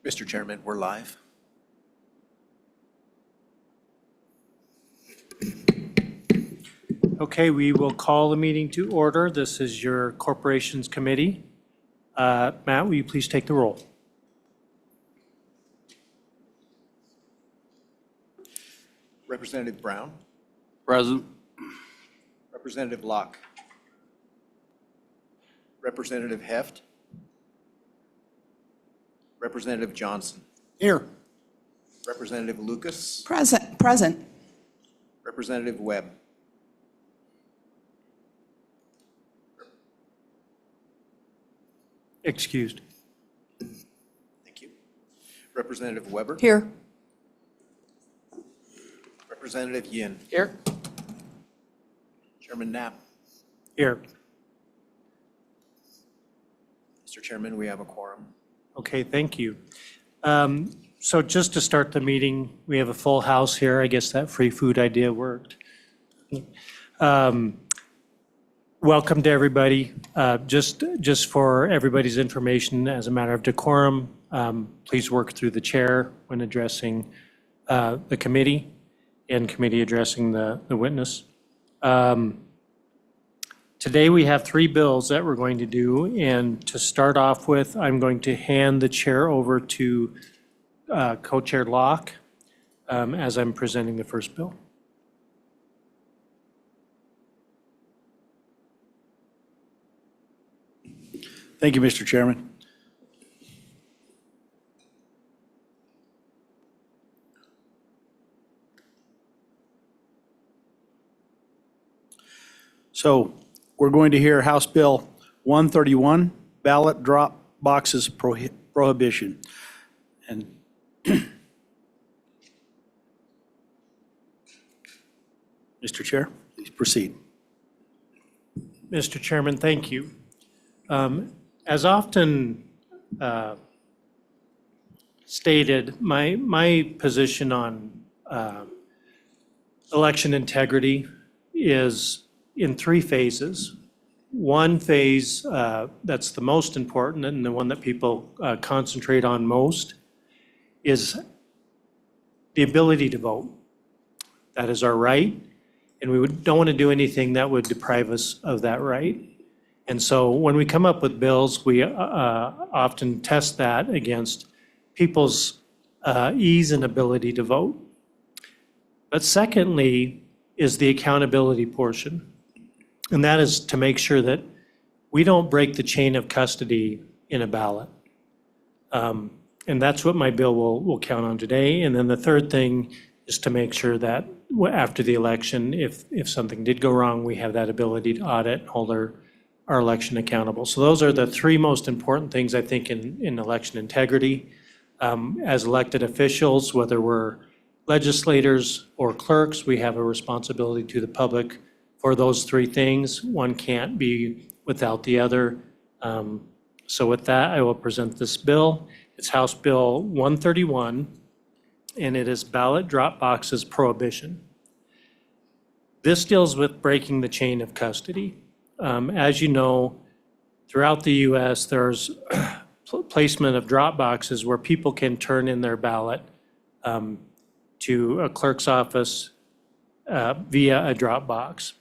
Mr. Chairman, we're live. Okay, we will call the meeting to order. This is your Corporations Committee. Matt, will you please take the roll? Representative Brown, Present. Representative Locke, Representative Heft, Representative Johnson, Here. Representative Lucas, Present. Representative Webb. Excused. Thank you. Representative Weber. Here. Representative Yin. Here. Chairman Knapp. Here. Mr. Chairman, we have a quorum. Okay, thank you. So just to start the meeting, we have a full house here. I guess that free food idea worked. Welcome to everybody. Just for everybody's information, as a matter of decorum, please work through the chair when addressing the committee and committee addressing the witness. Today we have 3 bills that we're going to do, and to start off with, I'm going to hand the chair over to Co-Chair Locke as I'm presenting the first bill. Thank you, Mr. Chairman. So we're going to hear House Bill 131, ballot drop boxes prohibition. And Mr. Chair, please proceed. Mr. Chairman, thank you. As often stated, my position on election integrity is in 3 phases. One phase that's the most important and the one that people concentrate on most is the ability to vote. That is our right, and we don't want to do anything that would deprive us of that right. And so when we come up with bills, we often test that against people's ease and ability to vote. But secondly is the accountability portion. And that is to make sure that we don't break the chain of custody in a ballot. And that's what my bill will count on today. And then the third thing is to make sure that after the election, if something did go wrong, we have that ability to audit and hold our election accountable. So those are the 3 most important things, I think, in election integrity. As elected officials, whether we're legislators or clerks, we have a responsibility to the public for those 3 things. One can't be without the other. So with that, I will present this bill. It's House Bill 131, and it is ballot drop boxes prohibition. This deals with breaking the chain of custody. As you know, throughout the U.S., there's placement of drop boxes where people can turn in their ballot to a clerk's office via a drop box.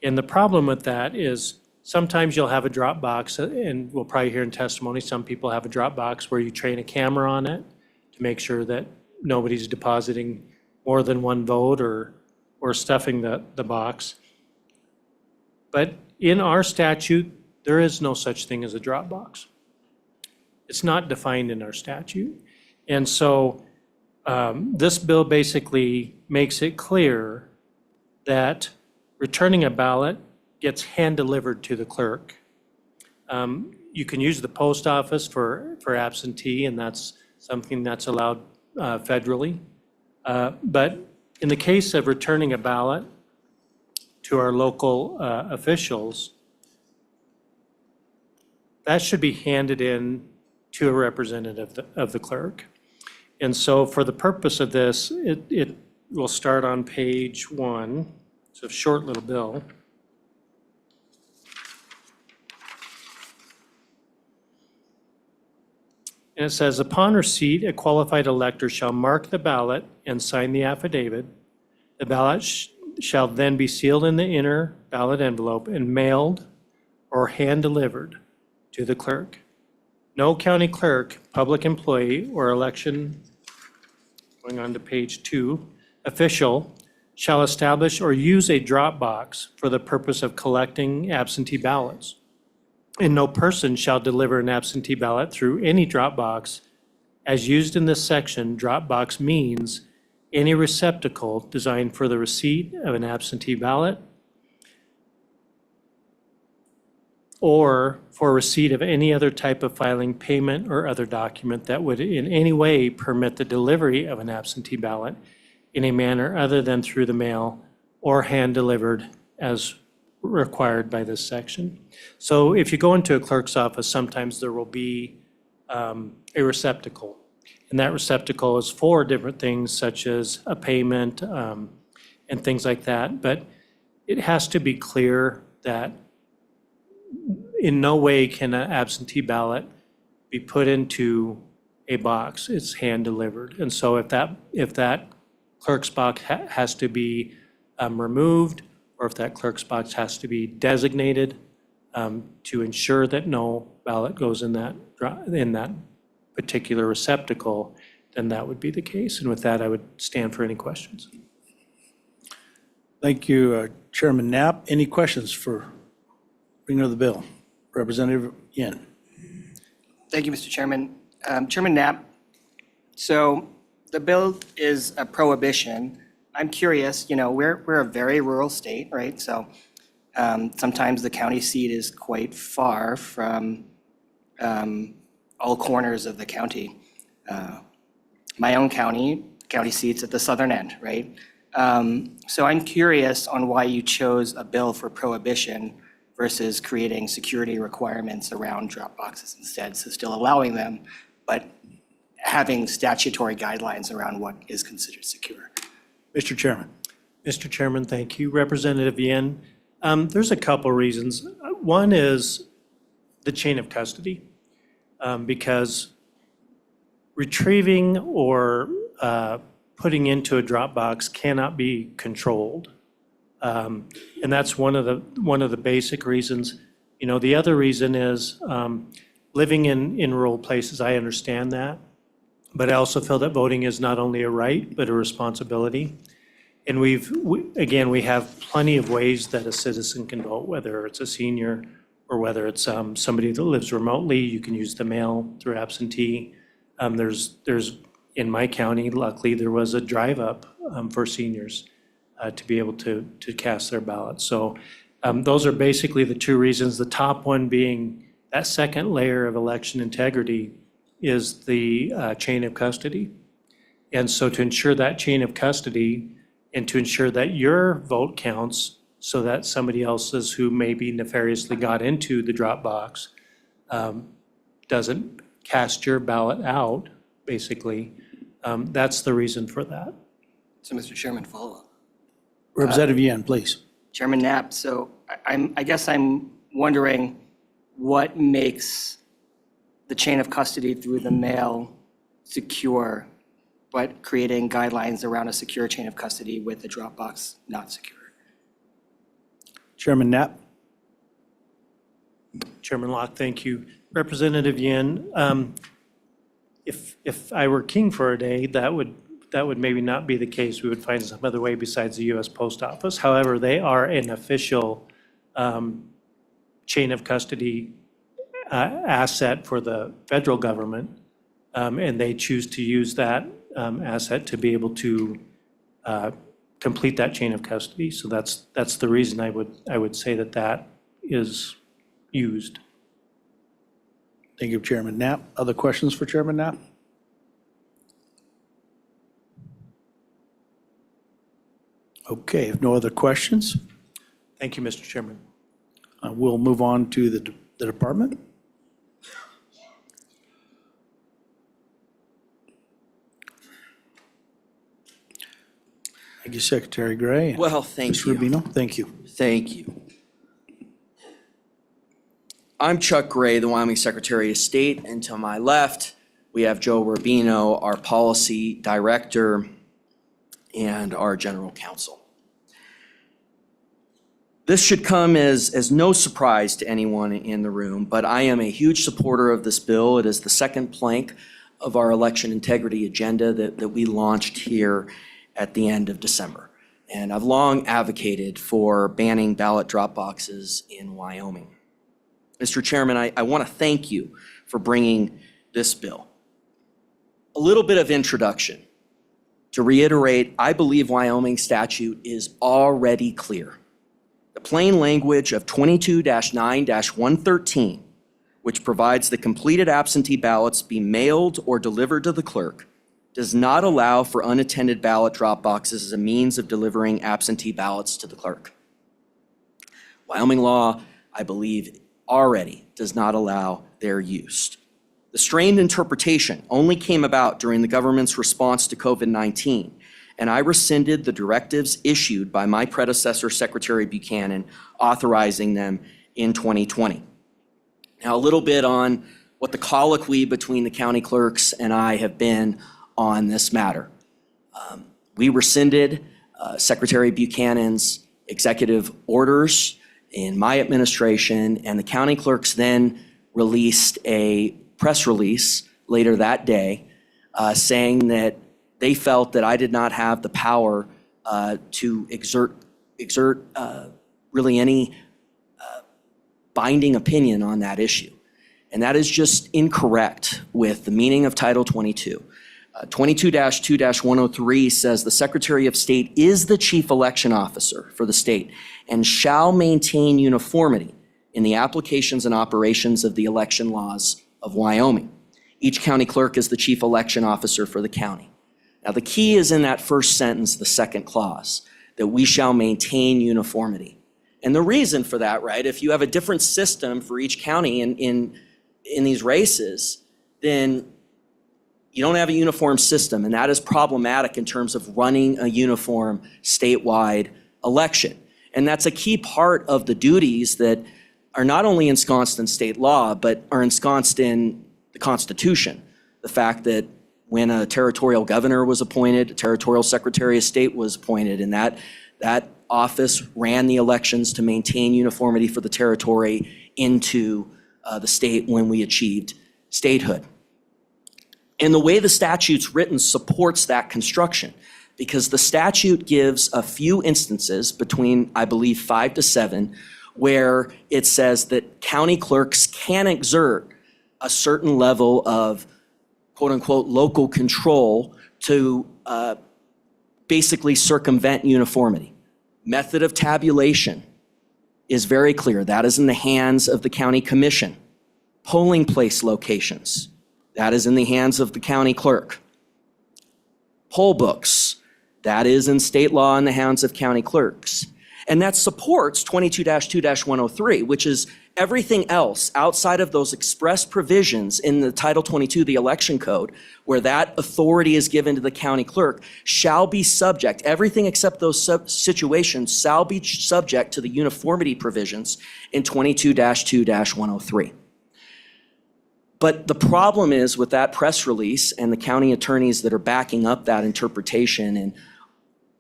And the problem with that is sometimes you'll have a drop box, and we'll probably hear in testimony, some people have a drop box where you train a camera on it to make sure that nobody's depositing more than one vote or stuffing the box. But in our statute, there is no such thing as a drop box. It's not defined in our statute. And so this bill basically makes it clear that returning a ballot gets hand-delivered to the clerk. You can use the post office for absentee, and that's something that's allowed federally. But in the case of returning a ballot to our local officials, that should be handed in to a representative of the clerk. And so for the purpose of this, it will start on page 1. It's a short little bill. And it says, upon receipt, a qualified elector shall mark the ballot and sign the affidavit. The ballot shall then be sealed in the inner ballot envelope and mailed or hand-delivered to the clerk. No county clerk, public employee, or election, going on to page 2, official shall establish or use a drop box for the purpose of collecting absentee ballots. And no person shall deliver an absentee ballot through any drop box. As used in this section, drop box means any receptacle designed for the receipt of an absentee ballot or for receipt of any other type of filing, payment, or other document that would in any way permit the delivery of an absentee ballot in a manner other than through the mail or hand-delivered as required by this section. So if you go into a clerk's office, sometimes there will be a receptacle. And that receptacle is for different things such as a payment and things like that. But it has to be clear that in no way can an absentee ballot be put into a box. It's hand-delivered. And so if that clerk's box has to be removed, or if that clerk's box has to be designated to ensure that no ballot goes in that particular receptacle, then that would be the case. And with that, I would stand for any questions. Thank you, Chairman Knapp. Any questions for bringer of the bill? Representative Yin. Thank you, Mr. Chairman. Chairman Knapp, so the bill is a prohibition. I'm curious, we're a very rural state, right? So sometimes the county seat is quite far from all corners of the county. My own county seat's at the southern end, right? So I'm curious on why you chose a bill for prohibition versus creating security requirements around drop boxes instead. So still allowing them, but having statutory guidelines around what is considered secure. Mr. Chairman. Mr. Chairman, thank you. Representative Yin, there's a couple reasons. One is the chain of custody, because retrieving or putting into a drop box cannot be controlled. And that's one of the basic reasons. The other reason is living in rural places, I understand that. But I also feel that voting is not only a right, but a responsibility. And we have plenty of ways that a citizen can vote, whether it's a senior or whether it's somebody that lives remotely. You can use the mail through absentee. There's in my county, luckily, there was a drive-up for seniors to be able to cast their ballots. So those are basically the two reasons. The top one being that second layer of election integrity is the chain of custody. And so to ensure that chain of custody and to ensure that your vote counts so that somebody else's who maybe nefariously got into the drop box doesn't cast your ballot out, basically, that's the reason for that. So, Mr. Chairman, follow-up. Representative Yin, please. Chairman Knapp, so I guess I'm wondering what makes the chain of custody through the mail secure, but creating guidelines around a secure chain of custody with the drop box not secure. Chairman Knapp. Chairman Locke, thank you. Representative Yin, if I were king for a day, that would maybe not be the case. We would find some other way besides the U.S. Post Office. However, they are an official chain of custody asset for the federal government, and they choose to use that asset to be able to complete that chain of custody. So that's the reason I would say that is used. Thank you, Chairman Knapp. Other questions for Chairman Knapp? Okay, if no other questions, Thank you, Mr. Chairman. we'll move on to the department. Thank you, Secretary Gray. and Well, thank Ms. you. Rubino, thank you. Thank you. I'm Chuck Gray, the Wyoming Secretary of State, and to my left, We have Joe Rubino, our policy director, and our general counsel. This should come as no surprise to anyone in the room, but I am a huge supporter of this bill. It is the second plank of our election integrity agenda that we launched here at the end of December. And I've long advocated for banning ballot drop boxes in Wyoming. Mr. Chairman, I want to thank you for bringing this bill. A little bit of introduction. To reiterate, I believe Wyoming statute is already clear. The plain language of 22-9-113, which provides the completed absentee ballots be mailed or delivered to the clerk, does not allow for unattended ballot drop boxes as a means of delivering absentee ballots to the clerk. Wyoming law, I believe, already does not allow their use. The strained interpretation only came about during the government's response to COVID-19, and I rescinded the directives issued by my predecessor, Secretary Buchanan, authorizing them in 2020. Now, a little bit on what the colloquy between the county clerks and I have been on this matter. We rescinded Secretary Buchanan's executive orders in my administration, and the county clerks then released a press release later that day saying that they felt that I did not have the power to exert really any binding opinion on that issue. And that is just incorrect with the meaning of Title 22. 22-2-103 says the Secretary of State is the chief election officer for the state and shall maintain uniformity in the applications and operations of the election laws of Wyoming. Each county clerk is the chief election officer for the county. Now, the key is in that first sentence, the second clause, that we shall maintain uniformity. And the reason for that, right, if you have a different system for each county in these races, then you don't have a uniform system, and that is problematic in terms of running a uniform statewide election. And that's a key part of the duties that are not only ensconced in state law, but are ensconced in the Constitution. The fact that when a territorial governor was appointed, a territorial secretary of state was appointed, and that office ran the elections to maintain uniformity for the territory into the state when we achieved statehood. And the way the statute's written supports that construction, because the statute gives a few instances between, I believe, 5 to 7, where it says that county clerks can exert a certain level of quote unquote local control to basically circumvent uniformity. Method of tabulation is very clear. That is in the hands of the county commission. Polling place locations, that is in the hands of the county clerk. Poll books, that is in state law in the hands of county clerks. And that supports 22-2-103, which is everything else outside of those express provisions in the Title 22, the election code, where that authority is given to the county clerk, shall be subject, everything except those situations shall be subject to the uniformity provisions in 22-2-103. But the problem is with that press release and the county attorneys that are backing up that interpretation in,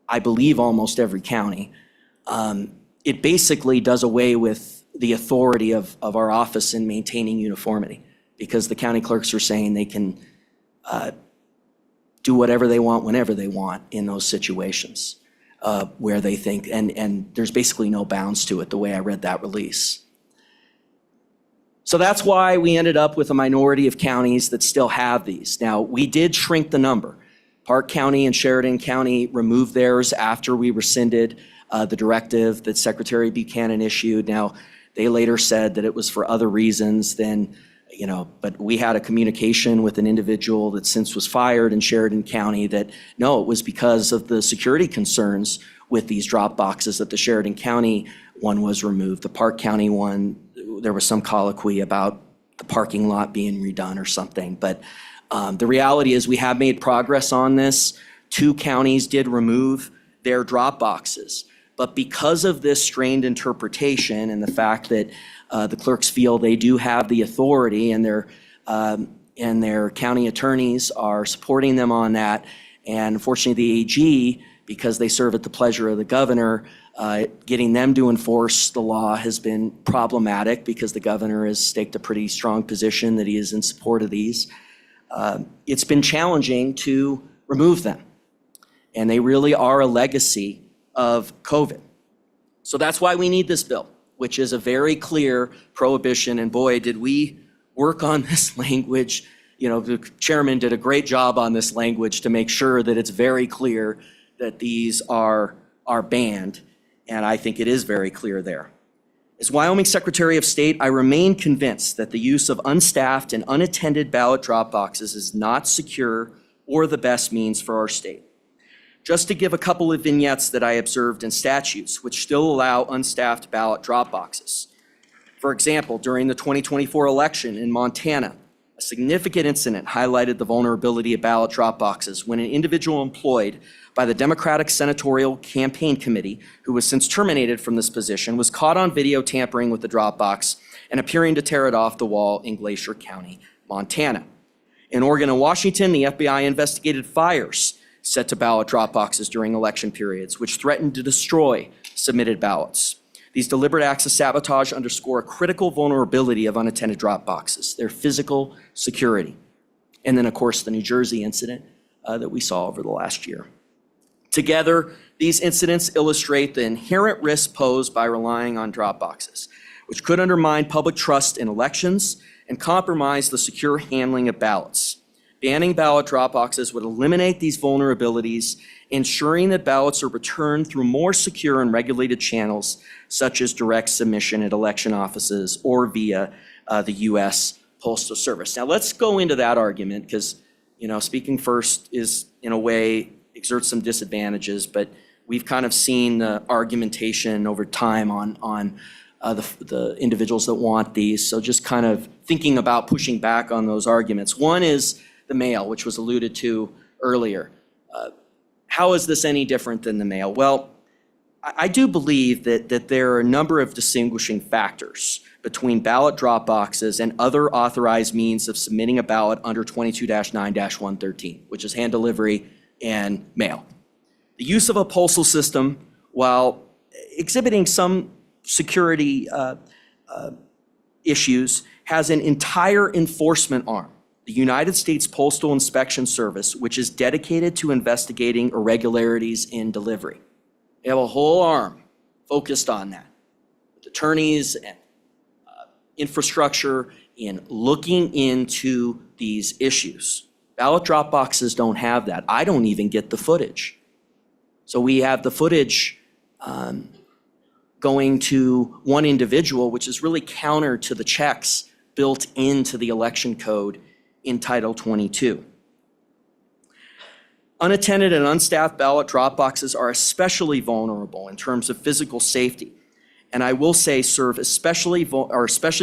I believe, almost every county, it basically does away with the authority of our office in maintaining uniformity, because the county clerks are saying they can do whatever they want whenever they want in those situations where they think, and there's basically no bounds to it the way I read that release. So that's why we ended up with a minority of counties that still have these. Now, we did shrink the number. Park County and Sheridan County removed theirs after we rescinded the directive that Secretary Buchanan issued. Now, they later said that it was for other reasons than, but we had a communication with an individual that since was fired in Sheridan County that, no, it was because of the security concerns with these drop boxes that the Sheridan County one was removed. The Park County one, there was some colloquy about the parking lot being redone or something. But the reality is we have made progress on this. 2 counties did remove their drop boxes. But because of this strained interpretation and the fact that the clerks feel they do have the authority and they're and their county attorneys are supporting them on that. And unfortunately, the AG, because they serve at the pleasure of the governor, getting them to enforce the law has been problematic because the governor has staked a pretty strong position that he is in support of these. It's been challenging to remove them, and they really are a legacy of COVID. So that's why we need this bill, which is a very clear prohibition. And boy, did we work on this language. You know, the chairman did a great job on this language to make sure that it's very clear that these are banned. And I think it is very clear there. As Wyoming Secretary of State, I remain convinced that the use of unstaffed and unattended ballot drop boxes is not secure or the best means for our state. Just to give a couple of vignettes that I observed in statutes which still allow unstaffed ballot drop boxes. For example, during the 2024 election in Montana, a significant incident highlighted the vulnerability of ballot drop boxes when an individual employed by the Democratic Senatorial Campaign Committee, who was since terminated from this position, was caught on video tampering with the drop box and appearing to tear it off the wall in Glacier County, Montana. In Oregon and Washington, the FBI investigated fires set to ballot drop boxes during election periods, which threatened to destroy submitted ballots. These deliberate acts of sabotage underscore a critical vulnerability of unattended drop boxes, their physical security. And then, of course, the New Jersey incident that we saw over the last year. Together, these incidents illustrate the inherent risk posed by relying on drop boxes, which could undermine public trust in elections and compromise the secure handling of ballots. Banning ballot drop boxes would eliminate these vulnerabilities, ensuring that ballots are returned through more secure and regulated channels, such as direct submission at election offices or via the U.S. Postal Service. Now, let's go into that argument because, you know, speaking first is, in a way, exerts some disadvantages, but we've kind of seen the argumentation over time on the individuals that want these. So just kind of thinking about pushing back on those arguments. One is the mail, which was alluded to earlier. How is this any different than the mail? Well, I do believe that there are a number of distinguishing factors between ballot drop boxes and other authorized means of submitting a ballot under 22-9-113, which is hand delivery and mail. The use of a postal system, while exhibiting some security issues, has an entire enforcement arm, the United States Postal Inspection Service, which is dedicated to investigating irregularities in delivery. They have a whole arm focused on that, with attorneys and infrastructure in looking into these issues. Ballot drop boxes don't have that. I don't even get the footage. So we have the footage going to one individual, which is really counter to the checks built into the election code in Title 22. Unattended and unstaffed ballot drop boxes are especially vulnerable in terms of physical safety, and I will say are especially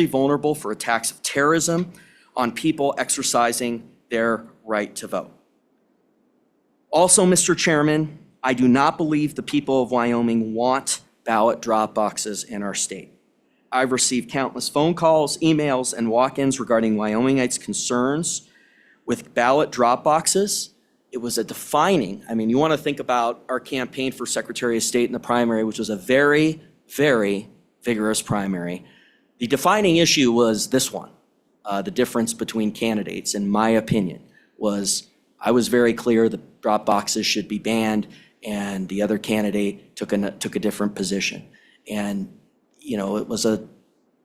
vulnerable for attacks of terrorism on people exercising their right to vote. Also, Mr. Chairman, I do not believe the people of Wyoming want ballot drop boxes in our state. I've received countless phone calls, emails, and walk-ins regarding Wyomingites' concerns with ballot drop boxes. It was a defining, I mean, you want to think about our campaign for Secretary of State in the primary, which was a very, very vigorous primary. The defining issue was this one. The difference between candidates, in my opinion, was I was very clear that drop boxes should be banned, and the other candidate took a different position. And you know, it was a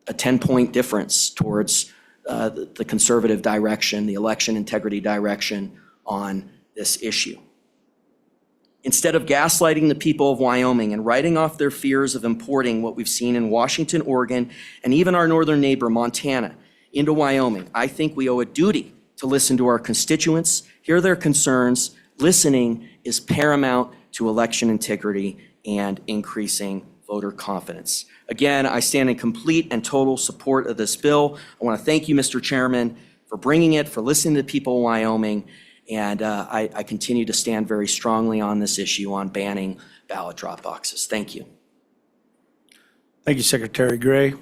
10-point difference towards the conservative direction, the election integrity direction on this issue. Instead of gaslighting the people of Wyoming and writing off their fears of importing what we've seen in Washington, Oregon, and even our northern neighbor, Montana, into Wyoming, I think we owe a duty to listen to our constituents, hear their concerns. Listening is paramount to election integrity and increasing voter confidence. Again, I stand in complete and total support of this bill. I want to thank you, Mr. Chairman, for bringing it, for listening to the people of Wyoming, and I continue to stand very strongly on this issue on banning ballot drop boxes. Thank you. Thank you, Secretary Gray.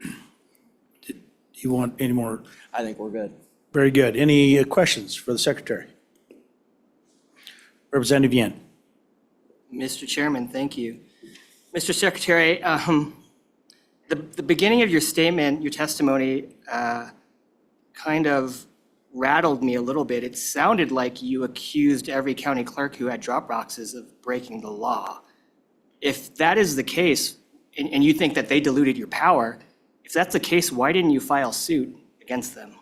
Do you want any more? I think we're good. Very good. Any questions for the Secretary? Representative Yin. Mr. Chairman, thank you. Mr. Secretary, the beginning of your statement, your testimony, kind of rattled me a little bit. It sounded like you accused every county clerk who had drop boxes of breaking the law. If that is the case, and you think that they diluted your power, if that's the case, why didn't you file suit against them?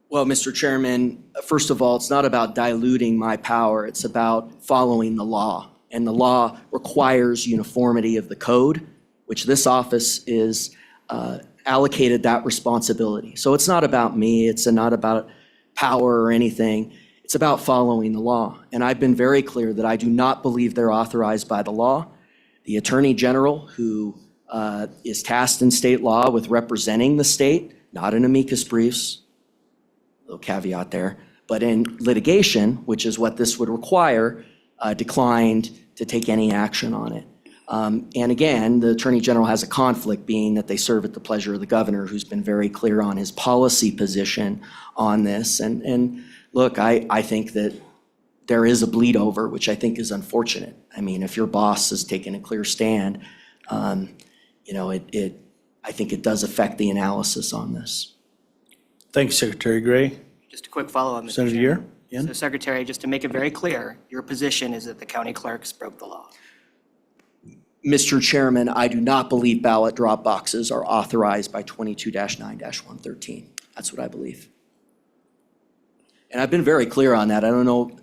Well, Mr. Chairman, first of all, it's not about diluting my power. It's about following the law. And the law requires uniformity of the code, which this office is allocated that responsibility. So it's not about me. It's not about power or anything. It's about following the law. And I've been very clear that I do not believe they're authorized by the law. The Attorney General, who is tasked in state law with representing the state, not in amicus briefs, little caveat there, but in litigation, which is what this would require, declined to take any action on it. And again, the Attorney General has a conflict, being that they serve at the pleasure of the governor, who's been very clear on his policy position on this. And look, I think that there is a bleed over, which I think is unfortunate. I mean, if your boss has taken a clear stand, you know, I think it does affect the analysis on this. Thank you, Secretary Gray. Just a quick follow-up, Mr. Senator Chairman. Yin? So Secretary, just to make it very clear, your position is that the county clerks broke the law. Mr. Chairman, I do not believe ballot drop boxes are authorized by 22-9-113. That's what I believe. And I've been very clear on that. I don't know,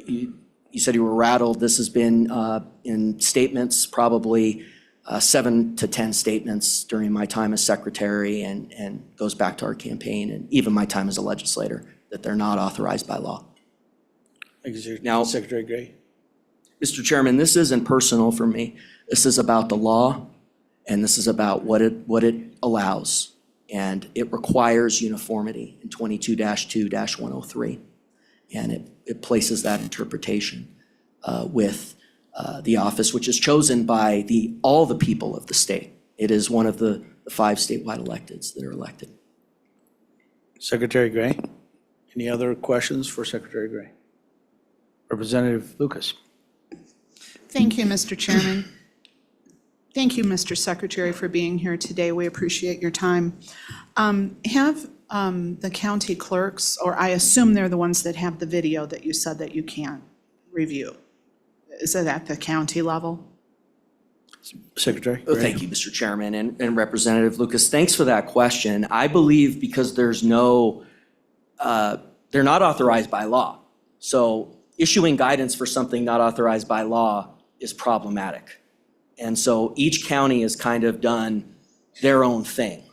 you said you were rattled. This has been in statements, probably 7 to 10 statements during my time as secretary, and goes back to our campaign and even my time as a legislator, that they're not authorized by law. Thank you, Now- Secretary Gray. Mr. Chairman, this isn't personal for me. This is about the law, and this is about what it allows. And it requires uniformity in 22-2-103. And it places that interpretation with the office, which is chosen by all the people of the state. It is one of the 5 statewide electeds that are elected. Secretary Gray. Any other questions for Secretary Gray? Representative Lucas. Thank you, Mr. Chairman. Thank you, Mr. Secretary, for being here today. We appreciate your time. Have the county clerks, or I assume they're the ones that have the video that you said that you can't review. Is it at the county level? Secretary Oh, Gray. thank you, Mr. Chairman, and Representative Lucas. Thanks for that question. I believe because there's no, they're not authorized by law. So issuing guidance for something not authorized by law is problematic. And so each county has kind of done their own thing.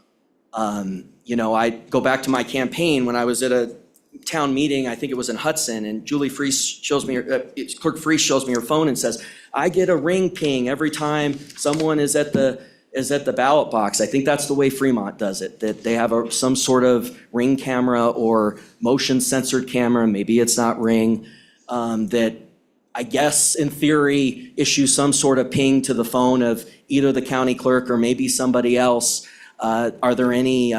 You know, I go back to my campaign when I was at a town meeting, I think it was in Hudson, and Julie Freese shows me, Clerk Freese shows me her phone and says, I get a ring ping every time someone is at the ballot box. I think that's the way Fremont does it, that they have some sort of ring camera or motion censored camera, maybe it's not ring, that I guess in theory issue some sort of ping to the phone of either the county clerk or maybe somebody else. Are there any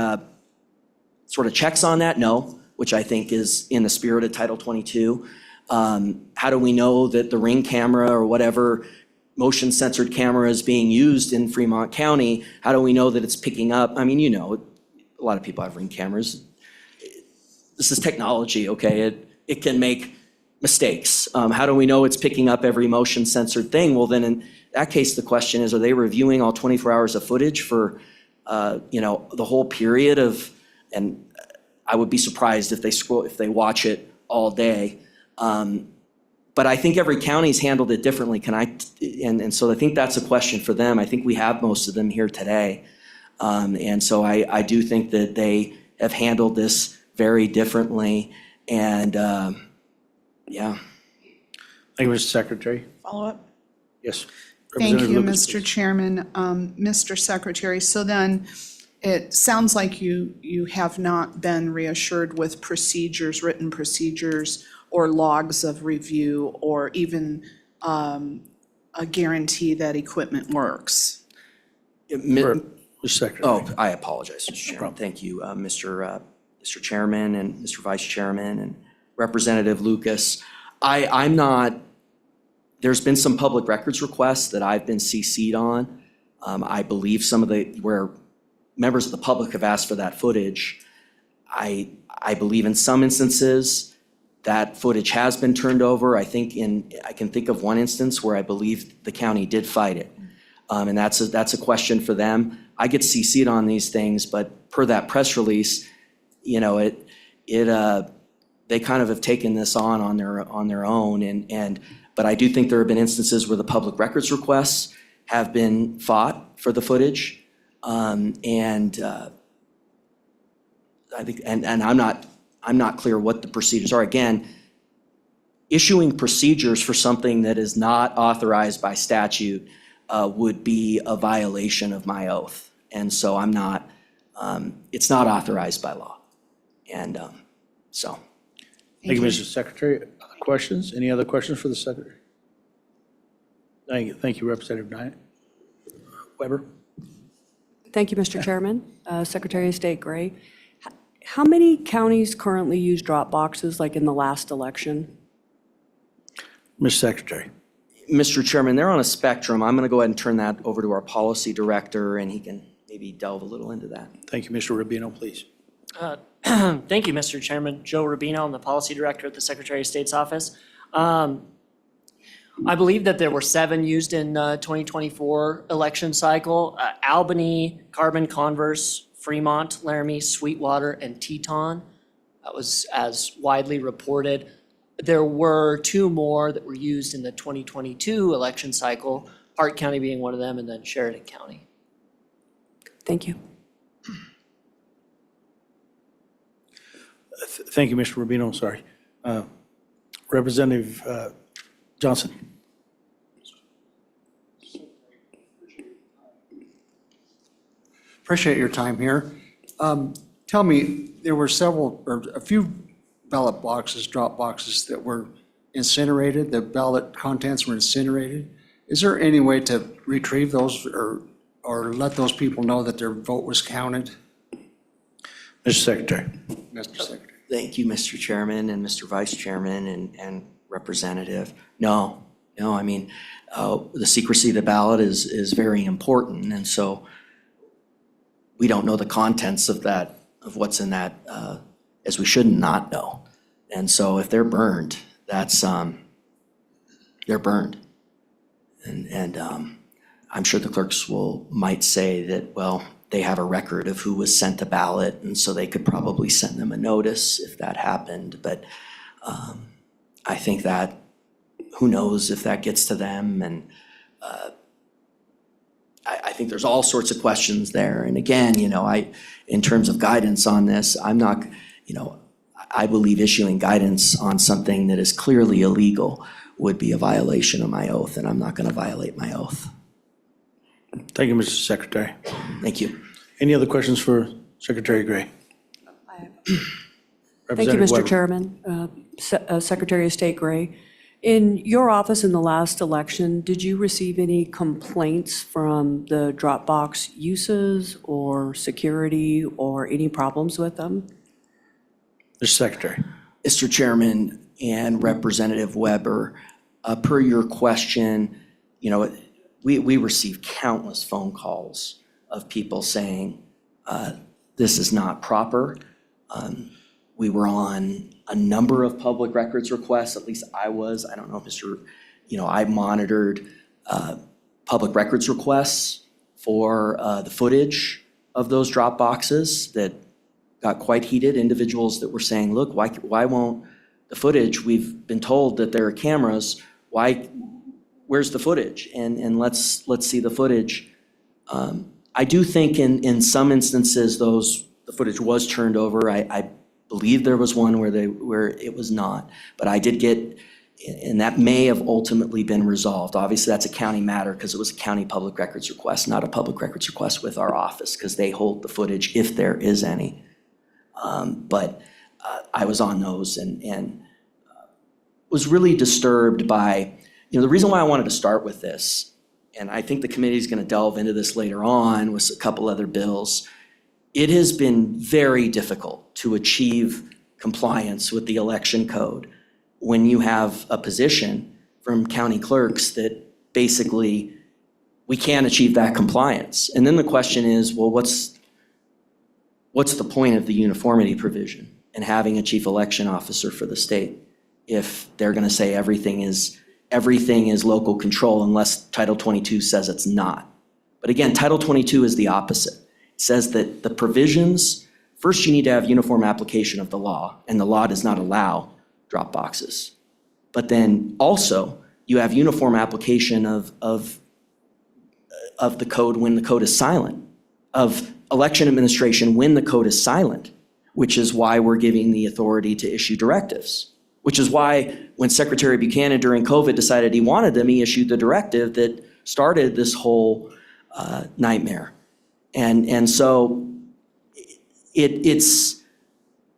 sort of checks on that? No, which I think is in the spirit of Title 22. How do we know that the ring camera or whatever motion censored camera is being used in Fremont County? How do we know that it's picking up? I mean, you know, a lot of people have ring cameras. This is technology, okay? It can make mistakes. How do we know it's picking up every motion censored thing? Well, then in that case, the question is, are they reviewing all 24 hours of footage for, you know, the whole period of, and I would be surprised if they watch it all day. But I think every county's handled it differently. And so I think that's a question for them. I think we have most of them here today. And so I do think that they have handled this very differently. And yeah. Thank you, Mr. Secretary. Follow up? Yes. Thank you, Representative Lucas, Mr. please. Chairman. Mr. Secretary, so then it sounds like you have not been reassured with procedures, written procedures, or logs of review, or even a guarantee that equipment works. Mr. Secretary. Oh, I apologize, Mr. Chairman. Thank you, Mr. Mr. Chairman and Mr. Vice Chairman and Representative Lucas. I'm not, there's been some public records requests that I've been CC'd on. I believe some of where members of the public have asked for that footage. I believe in some instances that footage has been turned over. I can think of one instance where I believe the county did fight it. And that's a question for them. I get CC'd on these things, but per that press release, you know, they kind of have taken this on their own. But I do think there have been instances where the public records requests have been fought for the footage. I think, and I'm not clear what the procedures are. Again, issuing procedures for something that is not authorized by statute would be a violation of my oath. And so I'm not, it's not authorized by law. And so. Thank you, Mr. Secretary. Other questions? Any other questions for the Secretary? Thank you, Representative Knight. Weber? Thank you, Mr. Chairman. Secretary of State Gray. How many counties currently use drop boxes like in the last election? Mr. Secretary. Mr. Chairman, they're on a spectrum. I'm going to go ahead and turn that over to our policy director, and he can maybe delve a little into that. Thank you, Mr. Rubino, please. Thank you, Mr. Chairman. Joe Rubino, I'm the Policy Director at the Secretary of State's office. I believe that there were 7 used in 2024 election cycle. Albany, Carbon, Converse, Fremont, Laramie, Sweetwater, and Teton. That was as widely reported. There were 2 more that were used in the 2022 election cycle, Park County being one of them, and then Sheridan County. Thank you. Thank you, Mr. Rubino, sorry. Representative Johnson. Appreciate your time here. Tell me, there were a few ballot boxes, drop boxes that were incinerated, the ballot contents were incinerated. Is there any way to retrieve those or let those people know that their vote was counted? Mr. Secretary. Mr. Secretary. Thank you, Mr. Chairman and Mr. Vice Chairman and Representative. No, I mean, the secrecy of the ballot is very important. And so we don't know the contents of what's in that, as we should not know. And so if they're burned, they're burned. And I'm sure the clerks might say that, well, they have a record of who was sent the ballot, and so they could probably send them a notice if that happened. But I think that, who knows if that gets to them, and I think there's all sorts of questions there. And again, in terms of guidance on this, I'm not, I believe issuing guidance on something that is clearly illegal would be a violation of my oath, and I'm not going to violate my oath. Thank you, Mr. Secretary. Thank you. Any other questions for Secretary Gray? Thank you, Representative Mr. Weber. Chairman. Secretary of State Gray. In your office in the last election, did you receive any complaints from the Dropbox uses or security or any problems with them? Mr. Secretary. Mr. Chairman and Representative Weber, per your question, we received countless phone calls of people saying, this is not proper. We were on a number of public records requests, at least I was. I don't know, I monitored public records requests for the footage of those drop boxes that got quite heated. Individuals that were saying, look, why won't the footage, we've been told that there are cameras, where's the footage? And let's see the footage. I do think in some instances the footage was turned over. I believe there was one where it was not, but I did get, and that may have ultimately been resolved. Obviously, that's a county matter because it was a county public records request, not a public records request with our office, because they hold the footage if there is any. But I was on those and was really disturbed by, the reason why I wanted to start with this, and I think the committee is going to delve into this later on with a couple other bills, it has been very difficult to achieve compliance with the election code when you have a position from county clerks that basically we can't achieve that compliance. And then the question is, well, what's the point of the uniformity provision and having a chief election officer for the state if they're going to say everything is local control unless Title 22 says it's not? But again, Title 22 is the opposite. It says that the provisions, first you need to have uniform application of the law, and the law does not allow drop boxes. But then also you have uniform application of the code when the code is silent, of election administration when the code is silent, which is why we're giving the authority to issue directives, which is why when Secretary Buchanan during COVID decided he wanted them, he issued the directive that started this whole nightmare. And so it's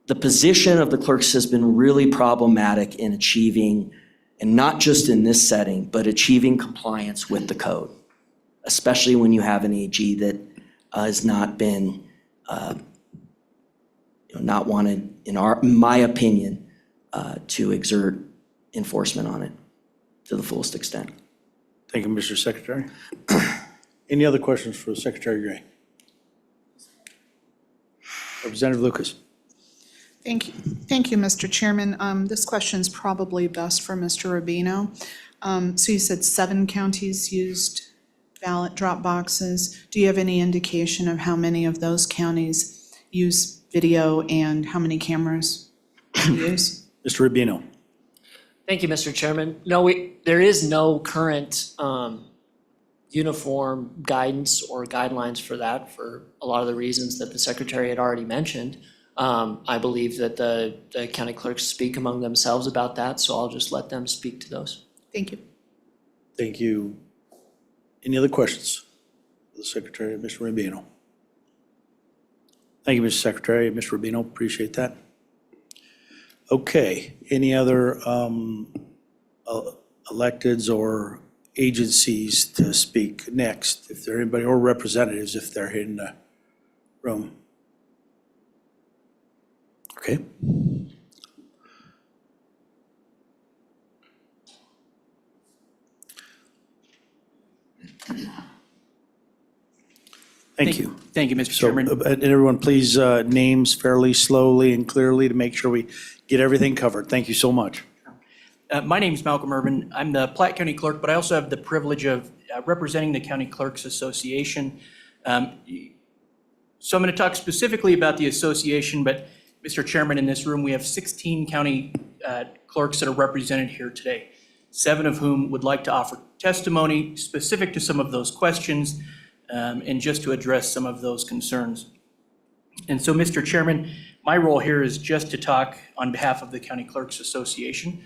the position of the clerks has been really problematic in achieving, and not just in this setting, but achieving compliance with the code, especially when you have an AG that has not been, not wanted, in my opinion, to exert enforcement on it to the fullest extent. Thank you, Mr. Secretary. Any other questions for Secretary Gray? Representative Lucas. Thank you, Mr. Chairman. This question's probably best for Mr. Rubino. So you said 7 counties used ballot drop boxes. Do you have any indication of how many of those counties use video and how many cameras they use? Mr. Rubino. Thank you, Mr. Chairman. No, there is no current uniform guidance or guidelines for that for a lot of the reasons that the Secretary had already mentioned. I believe that the county clerks speak among themselves about that, so I'll just let them speak to those. Thank you. Thank you. Any other questions for the Secretary, Mr. Rubino? Thank you, Mr. Secretary. Mr. Rubino, appreciate that. Okay, any other electeds or agencies to speak next, if there anybody, or representatives if they're in the room? Okay. Thank you. Thank you, Mr. So, Chairman. and everyone, please, names fairly slowly and clearly to make sure we get everything covered. Thank you so much. My name is Malcolm Urban. I'm the Platte County Clerk, but I also have the privilege of representing the County Clerks Association. So I'm going to talk specifically about the association, but Mr. Chairman, in this room, we have 16 county clerks that are represented here today, 7 of whom would like to offer testimony specific to some of those questions and just to address some of those concerns. And so, Mr. Chairman, my role here is just to talk on behalf of the County Clerks Association.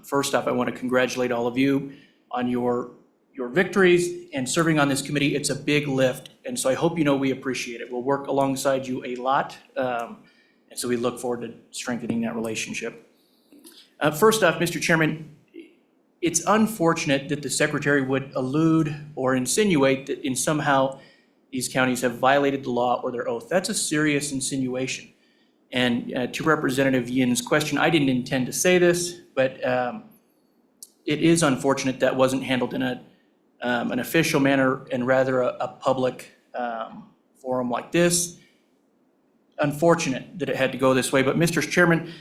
First off, I want to congratulate all of you on your victories and serving on this committee. It's a big lift, and so I hope you know we appreciate it. We'll work alongside you a lot, and so we look forward to strengthening that relationship. First off, Mr. Chairman, it's unfortunate that the Secretary would allude or insinuate that in somehow these counties have violated the law or their oath. That's a serious insinuation. And to Representative Yin's question, I didn't intend to say this, but it is unfortunate that wasn't handled in an official manner and rather a public forum like this. Unfortunate that it had to go this way, but Mr. Chairman,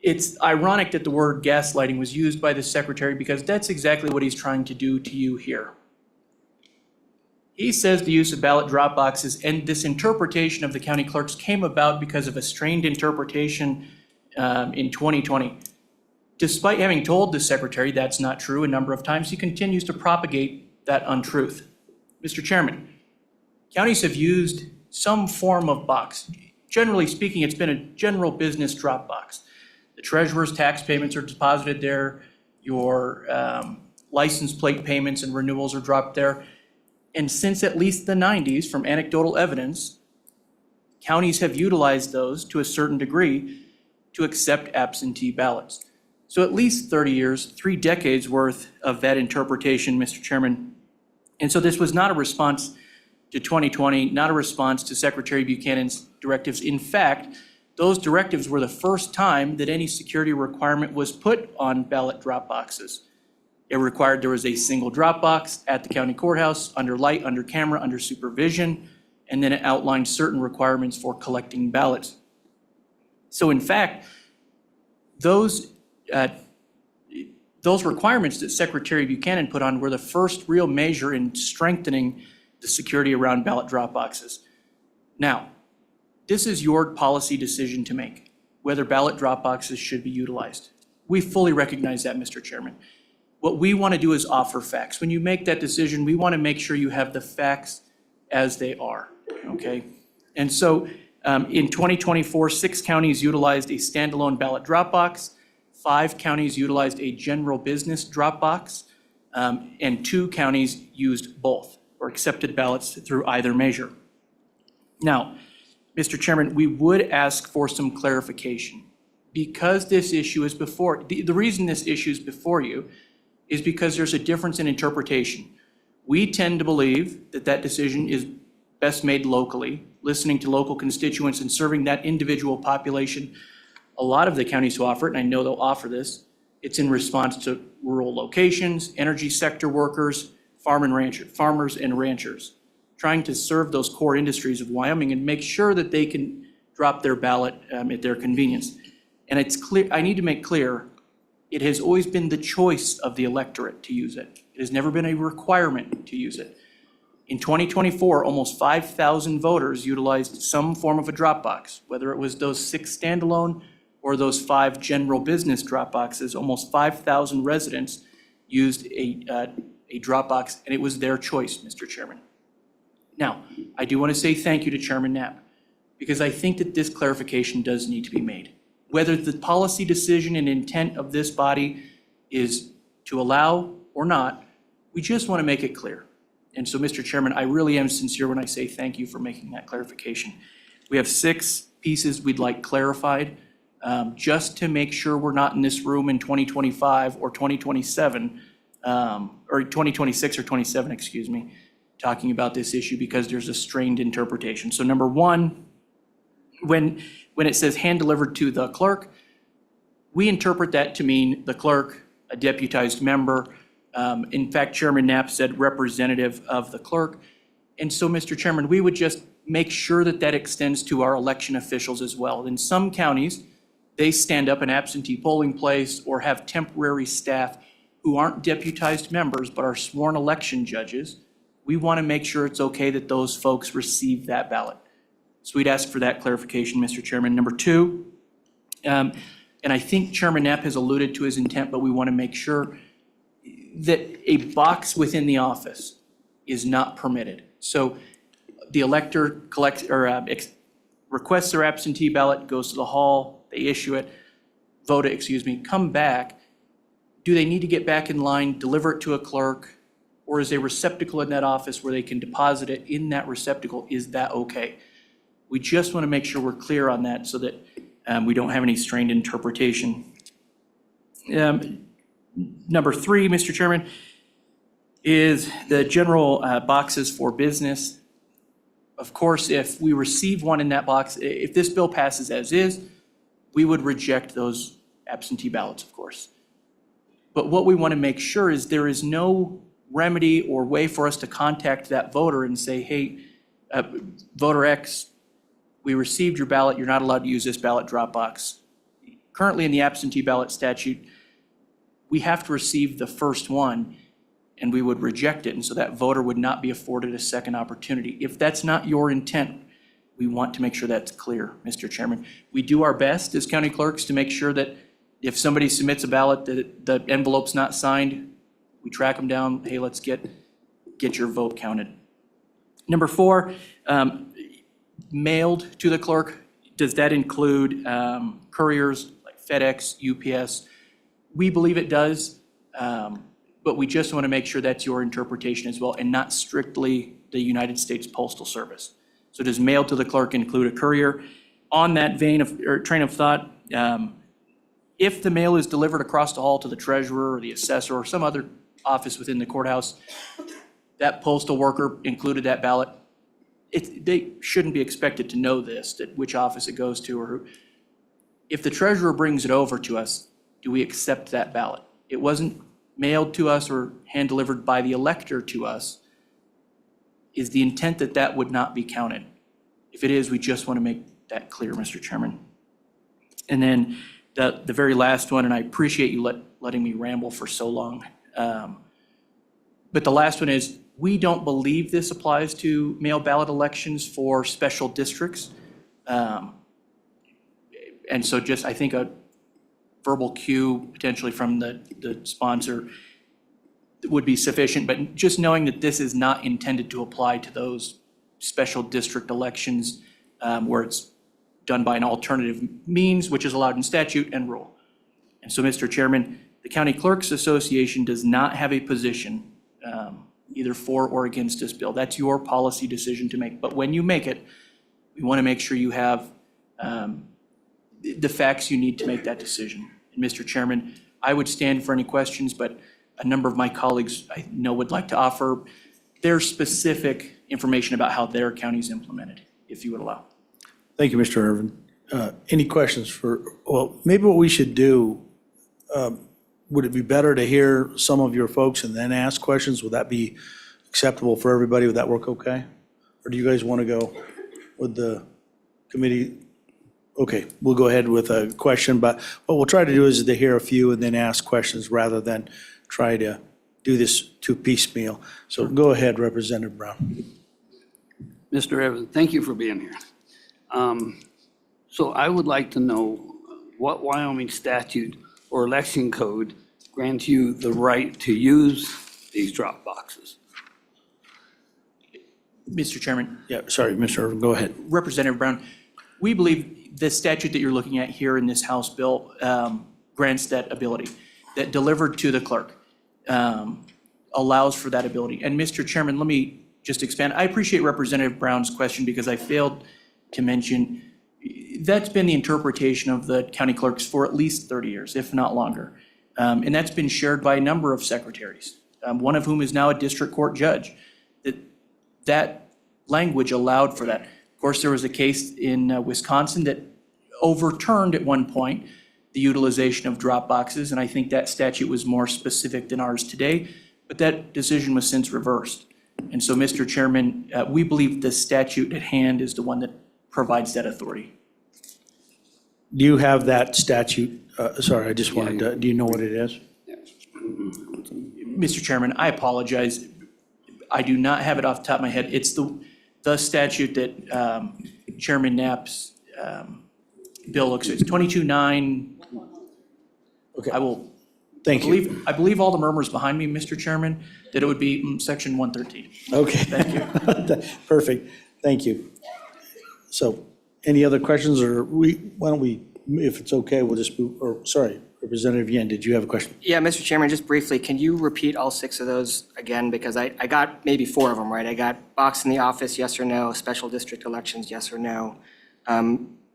it's ironic that the word gaslighting was used by the Secretary because that's exactly what he's trying to do to you here. He says the use of ballot drop boxes and this interpretation of the county clerks came about because of a strained interpretation in 2020. Despite having told the Secretary that's not true a number of times, he continues to propagate that untruth. Mr. Chairman, counties have used some form of box. Generally speaking, it's been a general business drop box. The treasurer's tax payments are deposited there. Your license plate payments and renewals are dropped there. And since at least the 90s, from anecdotal evidence, counties have utilized those to a certain degree to accept absentee ballots. So at least 30 years, 3 decades worth of that interpretation, Mr. Chairman. And so this was not a response to 2020, not a response to Secretary Buchanan's directives. In fact, those directives were the first time that any security requirement was put on ballot drop boxes. It required there was a single drop box at the county courthouse, under light, under camera, under supervision, and then it outlined certain requirements for collecting ballots. So in fact, those requirements that Secretary Buchanan put on were the first real measure in strengthening the security around ballot drop boxes. Now, this is your policy decision to make, whether ballot drop boxes should be utilized. We fully recognize that, Mr. Chairman. What we want to do is offer facts. When you make that decision, we want to make sure you have the facts as they are, okay? And so in 2024, 6 counties utilized a standalone ballot drop box, 5 counties utilized a general business drop box, and 2 counties used both or accepted ballots through either measure. Now, Mr. Chairman, we would ask for some clarification. Because this issue is before, the reason this issue is before you is because there's a difference in interpretation. We tend to believe that that decision is best made locally, listening to local constituents and serving that individual population. A lot of the counties who offer it, and I know they'll offer this, it's in response to rural locations, energy sector workers, farmers and ranchers, trying to serve those core industries of Wyoming and make sure that they can drop their ballot at their convenience. And it's clear, I need to make clear, it has always been the choice of the electorate to use it. It has never been a requirement to use it. In 2024, almost 5,000 voters utilized some form of a drop box, whether it was those 6 standalone or those 5 general business drop boxes. Almost 5,000 residents used a drop box, and it was their choice, Mr. Chairman. Now, I do want to say thank you to Chairman Knapp, because I think that this clarification does need to be made. Whether the policy decision and intent of this body is to allow or not, we just want to make it clear. And so, Mr. Chairman, I really am sincere when I say thank you for making that clarification. We have 6 pieces we'd like clarified, just to make sure we're not in this room in 2025 or 2027, or 2026 or 27, excuse me, talking about this issue because there's a strained interpretation. So number 1, when it says hand delivered to the clerk, we interpret that to mean the clerk, a deputized member. In fact, Chairman Knapp said representative of the clerk. And so, Mr. Chairman, we would just make sure that that extends to our election officials as well. In some counties, they stand up an absentee polling place or have temporary staff who aren't deputized members but are sworn election judges. We want to make sure it's okay that those folks receive that ballot. So we'd ask for that clarification, Mr. Chairman. Number 2, and I think Chairman Knapp has alluded to his intent, but we want to make sure that a box within the office is not permitted. So the elector collects or requests their absentee ballot, goes to the hall, they issue it, vote it, come back. Do they need to get back in line, deliver it to a clerk, or is a receptacle in that office where they can deposit it in that receptacle? Is that okay? We just want to make sure we're clear on that so that we don't have any strained interpretation. Number 3, Mr. Chairman, is the general boxes for business. Of course, if we receive one in that box, if this bill passes as is, we would reject those absentee ballots, of course. But what we want to make sure is there is no remedy or way for us to contact that voter and say, hey, voter X, we received your ballot, you're not allowed to use this ballot drop box. Currently in the absentee ballot statute, we have to receive the first one and we would reject it. And so that voter would not be afforded a second opportunity. If that's not your intent, we want to make sure that's clear, Mr. Chairman. We do our best as county clerks to make sure that if somebody submits a ballot that the envelope's not signed, we track them down, hey, let's get your vote counted. Number 4, mailed to the clerk. Does that include couriers like FedEx, UPS? We believe it does, but we just want to make sure that's your interpretation as well and not strictly the United States Postal Service. So does mailed to the clerk include a courier? On that vein of or train of thought, if the mail is delivered across the hall to the treasurer or the assessor or some other office within the courthouse, that postal worker included that ballot, they shouldn't be expected to know this, that which office it goes to or who. If the treasurer brings it over to us, do we accept that ballot? It wasn't mailed to us or hand-delivered by the elector to us. Is the intent that that would not be counted? If it is, we just want to make that clear, Mr. Chairman. And then the very last one, and I appreciate you letting me ramble for so long. But the last one is, we don't believe this applies to mail ballot elections for special districts. And so just, I think a verbal cue potentially from the sponsor would be sufficient, but just knowing that this is not intended to apply to those special district elections where it's done by an alternative means, which is allowed in statute and rule. And so, Mr. Chairman, the County Clerks Association does not have a position either for or against this bill. That's your policy decision to make. But when you make it, we want to make sure you have the facts you need to make that decision. And Mr. Chairman, I would stand for any questions, but a number of my colleagues I know would like to offer their specific information about how their county's implemented, if you would allow. Thank you, Mr. Irvin. Any questions for, well, maybe what we should do, would it be better to hear some of your folks and then ask questions? Would that be acceptable for everybody? Would that work okay? Or do you guys want to go with the committee? Okay, we'll go ahead with a question, but what we'll try to do is to hear a few and then ask questions rather than try to do this too piecemeal. So go ahead, Representative Brown. Mr. Evans, thank you for being here. So I would like to know what Wyoming statute or election code grants you the right to use these drop boxes? Mr. Chairman, Yeah, sorry, Mr. Irvin, go ahead. Representative Brown, we believe the statute that you're looking at here in this House bill grants that ability, that delivered to the clerk allows for that ability. And Mr. Chairman, let me just expand. I appreciate Representative Brown's question because I failed to mention that's been the interpretation of the county clerks for at least 30 years, if not longer. And that's been shared by a number of secretaries, one of whom is now a district court judge, that language allowed for that. Of course, there was a case in Wisconsin that overturned at one point the utilization of drop boxes, and I think that statute was more specific than ours today, but that decision was since reversed. And so, Mr. Chairman, we believe the statute at hand is the one that provides that authority. Do you have that statute? Sorry, I just wanted to, do you know what it is? Mr. Chairman, I apologize. I do not have it off the top of my head. It's the statute that Chairman Knapp's bill looks at. It's 22-9. Okay. I will. Thank you. I believe all the murmurs behind me, Mr. Chairman, that it would be section 113. Okay. Thank you. Perfect. Thank you. So any other questions or why don't we, if it's okay, we'll just move, or sorry, Representative Yen, did you have a question? Yeah, Mr. Chairman, just briefly, can you repeat all 6 of those again? Because I got maybe 4 of them, right? I got box in the office, yes or no, special district elections, yes or no.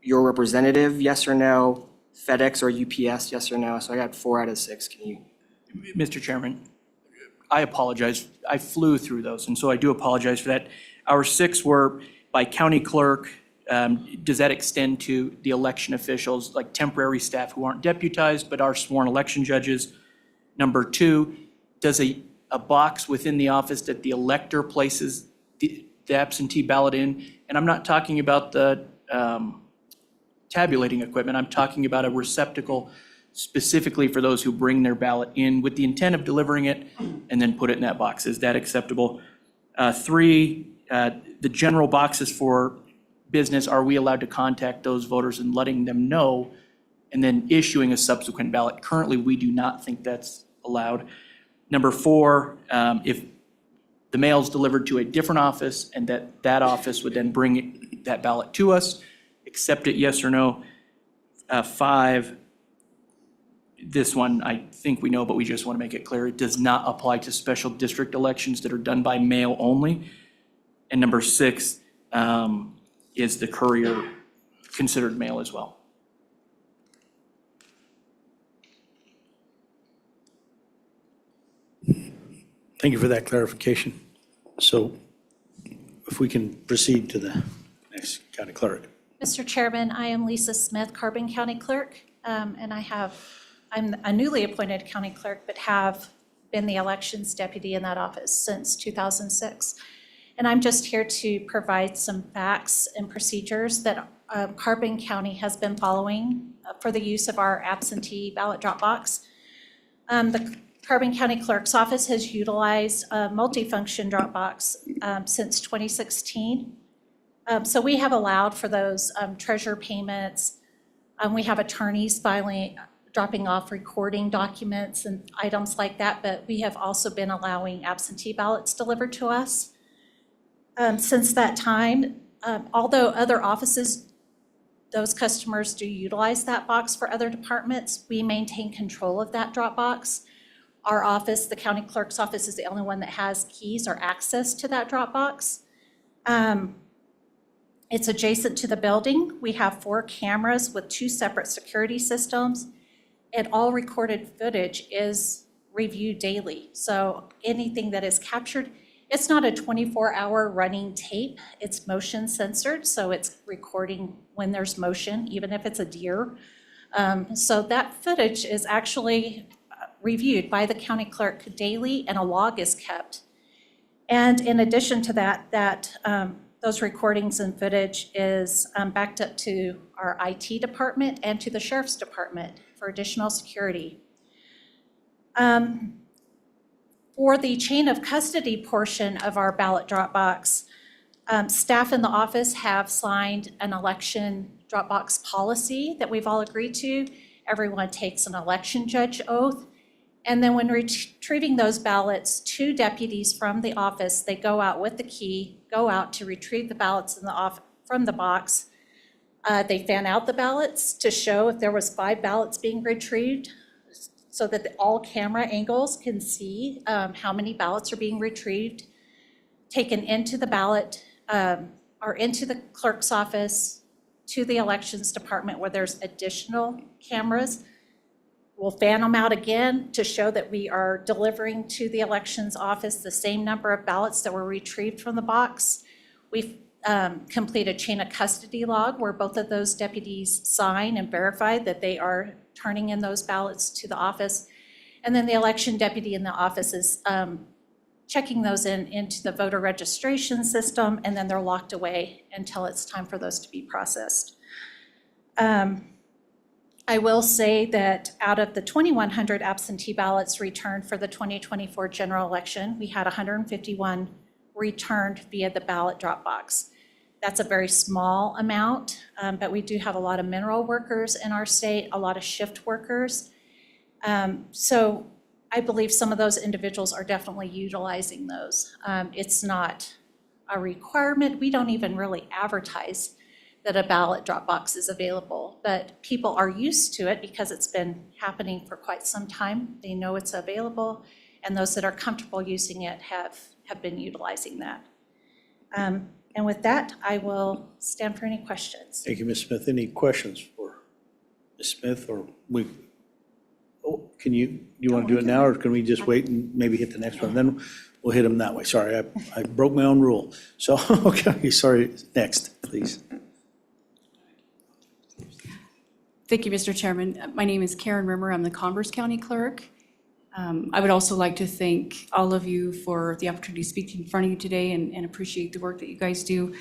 Your representative, yes or no, FedEx or UPS, yes or no. So I got 4 out of 6. Can you? Mr. Chairman, I apologize. I flew through those, and so I do apologize for that. Our 6 were by county clerk. Does that extend to the election officials, like temporary staff who aren't deputized but are sworn election judges? Number 2, does a box within the office that the elector places the absentee ballot in? And I'm not talking about the tabulating equipment. I'm talking about a receptacle specifically for those who bring their ballot in with the intent of delivering it and then put it in that box. Is that acceptable? 3, the general boxes for business, are we allowed to contact those voters and letting them know and then issuing a subsequent ballot? Currently, we do not think that's allowed. Number 4, if the mail is delivered to a different office and that office would then bring that ballot to us, accept it, yes or no. 5, this one I think we know, but we just want to make it clear, it does not apply to special district elections that are done by mail only. And number 6, is the courier considered mail as well? Thank you for that clarification. So if we can proceed to the next county clerk. Mr. Chairman, I am Lisa Smith, Carbon County Clerk, and I'm a newly appointed county clerk, but have been the elections deputy in that office since 2006. And I'm just here to provide some facts and procedures that Carbon County has been following for the use of our absentee ballot drop box. The Carbon County Clerk's Office has utilized a multifunction drop box since 2016. So we have allowed for those treasurer payments. We have attorneys dropping off recording documents and items like that, but we have also been allowing absentee ballots delivered to us. Since that time, although other offices, those customers do utilize that box for other departments, we maintain control of that drop box. Our office, the county clerk's office, is the only one that has keys or access to that drop box. It's adjacent to the building. We have 4 cameras with 2 separate security systems, and all recorded footage is reviewed daily. So anything that is captured, it's not a 24-hour running tape. It's motion censored, so it's recording when there's motion, even if it's a deer. So that footage is actually reviewed by the county clerk daily, and a log is kept. And in addition to that, those recordings and footage is backed up to our IT department and to the sheriff's department for additional security. For the chain of custody portion of our ballot drop box, staff in the office have signed an election drop box policy that we've all agreed to. Everyone takes an election judge oath. And then when retrieving those ballots, 2 deputies from the office, they go out with the key, go out to retrieve the ballots from the box. They fan out the ballots to show if there was 5 ballots being retrieved, so that all camera angles can see how many ballots are being retrieved, taken into the ballot, or into the clerk's office, to the elections department where there's additional cameras. We'll fan them out again to show that we are delivering to the elections office the same number of ballots that were retrieved from the box. We've completed a chain of custody log where both of those deputies sign and verify that they are turning in those ballots to the office. And then the election deputy in the office is checking those into the voter registration system, and then they're locked away until it's time for those to be processed. I will say that out of the 2,100 absentee ballots returned for the 2024 general election, we had 151 returned via the ballot drop box. That's a very small amount, but we do have a lot of mineral workers in our state, a lot of shift workers. So I believe some of those individuals are definitely utilizing those. It's not a requirement. We don't even really advertise that a ballot drop box is available, but people are used to it because it's been happening for quite some time. They know it's available, and those that are comfortable using it have been utilizing that. And with that, I will stand for any questions. Thank you, Ms. Smith. Any questions for Ms. Smith, or can you want to do it now, or can we just wait and maybe hit the next one? Then we'll hit them that way. Sorry, I broke my own rule. So, okay, sorry. Next, please. Thank you, Mr. Chairman. My name is Karen Rimmer. I'm the Converse County Clerk. I would also like to thank all of you for the opportunity to speak in front of you today and appreciate the work that you guys do.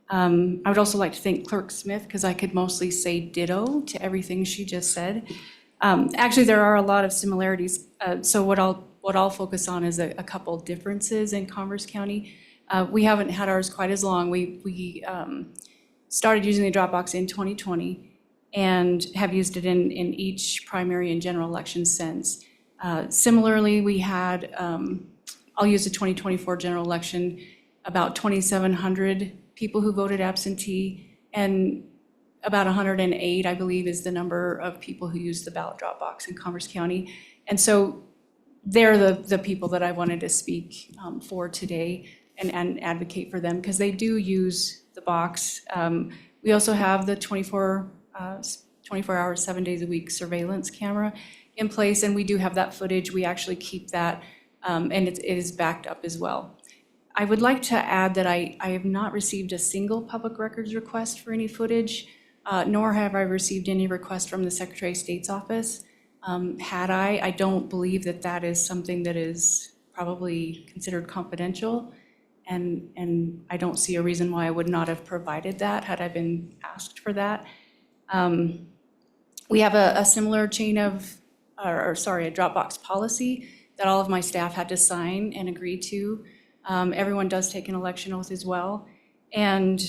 I would also like to thank Clerk Smith because I could mostly say ditto to everything she just said. Actually, there are a lot of similarities. So what I'll focus on is a couple differences in Converse County. We haven't had ours quite as long. We started using the Dropbox in 2020 and have used it in each primary and general election since. Similarly, we had, I'll use the 2024 general election, about 2,700 people who voted absentee, and about 108, I believe, is the number of people who used the ballot drop box in Commerce County. And so they're the people that I wanted to speak for today and advocate for them because they do use the box. We also have the 24 hours, 7 days a week surveillance camera in place, and we do have that footage. We actually keep that, and it is backed up as well. I would like to add that I have not received a single public records request for any footage, nor have I received any request from the Secretary of State's office. Had I don't believe that that is something that is probably considered confidential. And I don't see a reason why I would not have provided that had I been asked for that. We have a similar chain of, a Dropbox policy that all of my staff had to sign and agree to. Everyone does take an election oath as well. And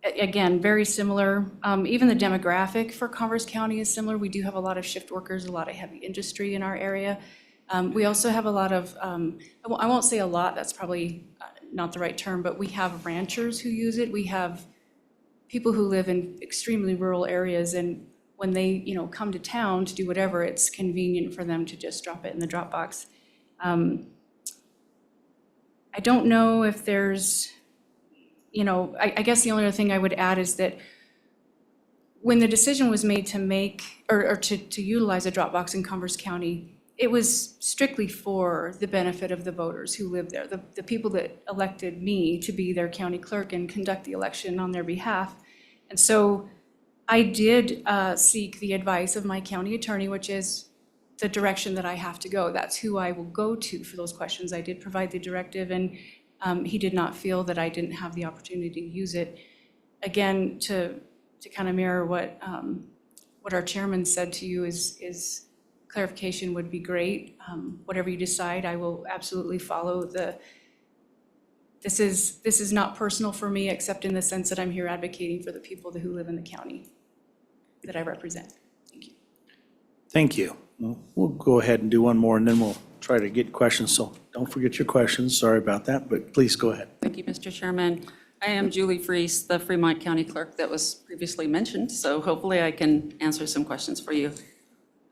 again, very similar. Even the demographic for Converse County is similar. We do have a lot of shift workers, a lot of heavy industry in our area. We also have a lot of, I won't say a lot, that's probably not the right term, but we have ranchers who use it. We have people who live in extremely rural areas, and when they, come to town to do whatever, it's convenient for them to just drop it in the Dropbox. I don't know if there's, I guess the only other thing I would add is that when the decision was made to make, or to utilize a Dropbox in Converse County, it was strictly for the benefit of the voters who live there, the people that elected me to be their county clerk and conduct the election on their behalf. And so I did seek the advice of my county attorney, which is the direction that I have to go. That's who I will go to for those questions. I did provide the directive, and he did not feel that I didn't have the opportunity to use it. Again, to kind of mirror what our chairman said to you is clarification would be great. Whatever you decide, I will absolutely follow this is not personal for me, except in the sense that I'm here advocating for the people who live in the county that I represent. Thank you. Thank you. We'll go ahead and do one more, and then we'll try to get questions. So don't forget your questions. Sorry about that, but please go ahead. Thank you, Mr. Chairman. I am Julie Freese, the Fremont County Clerk that was previously mentioned, so hopefully I can answer some questions for you.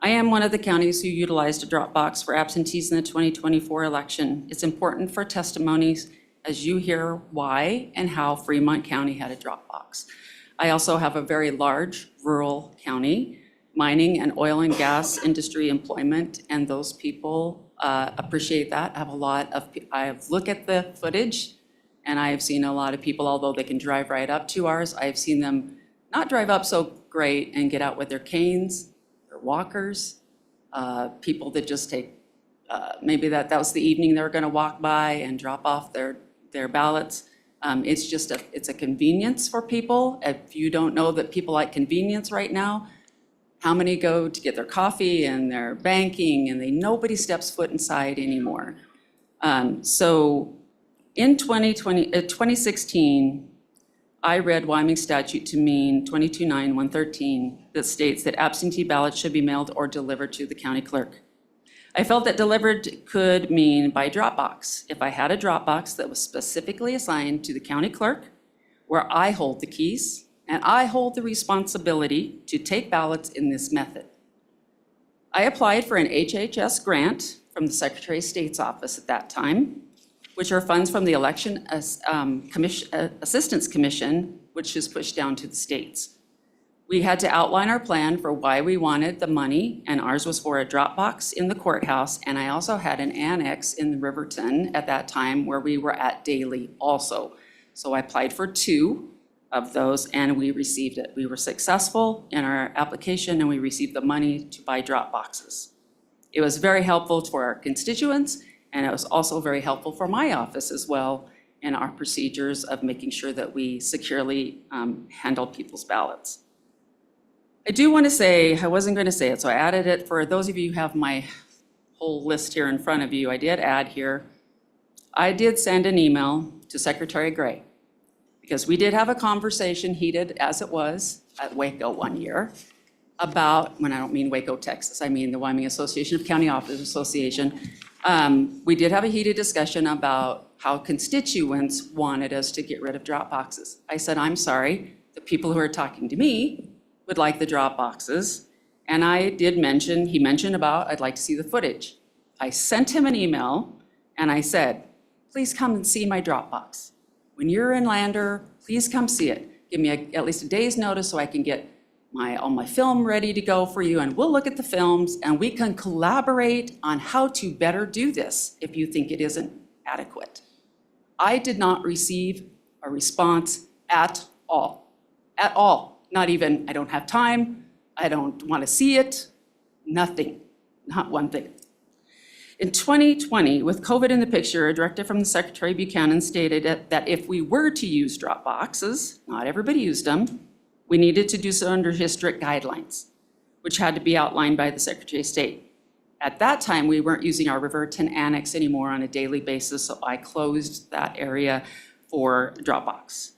I am one of the counties who utilized a Dropbox for absentees in the 2024 election. It's important for testimonies as you hear why and how Fremont County had a Dropbox. I also have a very large rural county, mining and oil and gas industry employment, and those people appreciate that. I have looked at the footage, and I have seen a lot of people, although they can drive right up to ours, I have seen them not drive up so great and get out with their canes, their walkers, people that just take, maybe that was the evening they were gonna walk by and drop off their ballots. It's a convenience for people. If you don't know that people like convenience right now, how many go to get their coffee and their banking and nobody steps foot inside anymore? So in 2016, I read Wyoming statute to mean 229113 that states that absentee ballots should be mailed or delivered to the county clerk. I felt that delivered could mean by Dropbox. If I had a Dropbox that was specifically assigned to the county clerk, where I hold the keys and I hold the responsibility to take ballots in this method. I applied for an HHS grant from the Secretary of State's office at that time, which are funds from the Election Assistance Commission, which is pushed down to the states. We had to outline our plan for why we wanted the money, and ours was for a Dropbox in the courthouse, and I also had an annex in Riverton at that time where we were at daily also. So I applied for 2 of those, and we received it. We were successful in our application, and we received the money to buy Dropboxes. It was very helpful for our constituents, and it was also very helpful for my office as well in our procedures of making sure that we securely handle people's ballots. I do want to say, I wasn't going to say it, so I added it for those of you who have my whole list here in front of you. I did add here, I did send an email to Secretary Gray, because we did have a conversation, heated as it was, at Waco one year, about, when I don't mean Waco, Texas, I mean the Wyoming Association of County Officers Association. We did have a heated discussion about how constituents wanted us to get rid of Dropboxes. I said, I'm sorry, the people who are talking to me would like the Dropboxes. And I did mention, he mentioned about, I'd like to see the footage. I sent him an email and I said, please come and see my Dropbox. When you're in Lander, please come see it. Give me at least a day's notice so I can get all my film ready to go for you, and we'll look at the films and we can collaborate on how to better do this if you think it isn't adequate. I did not receive a response at all. At all. Not even, I don't have time, I don't want to see it, nothing, not one thing. In 2020, with COVID in the picture, a directive from the Secretary Buchanan stated that if we were to use drop boxes, not everybody used them, we needed to do so under his strict guidelines, which had to be outlined by the Secretary of State. At that time, we weren't using our Riverton Annex anymore on a daily basis, so I closed that area for Dropbox.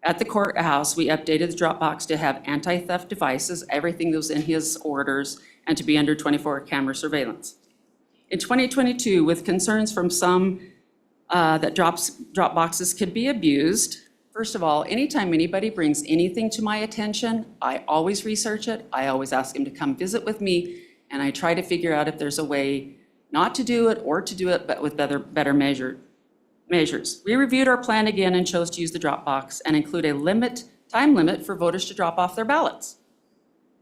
At the courthouse, we updated the Dropbox to have anti-theft devices, everything that was in his orders, and to be under 24 camera surveillance. In 2022, with concerns from some that Dropboxes could be abused, first of all, anytime anybody brings anything to my attention, I always research it, I always ask him to come visit with me, and I try to figure out if there's a way not to do it or to do it, but with better measures. We reviewed our plan again and chose to use the Dropbox and include a time limit for voters to drop off their ballots.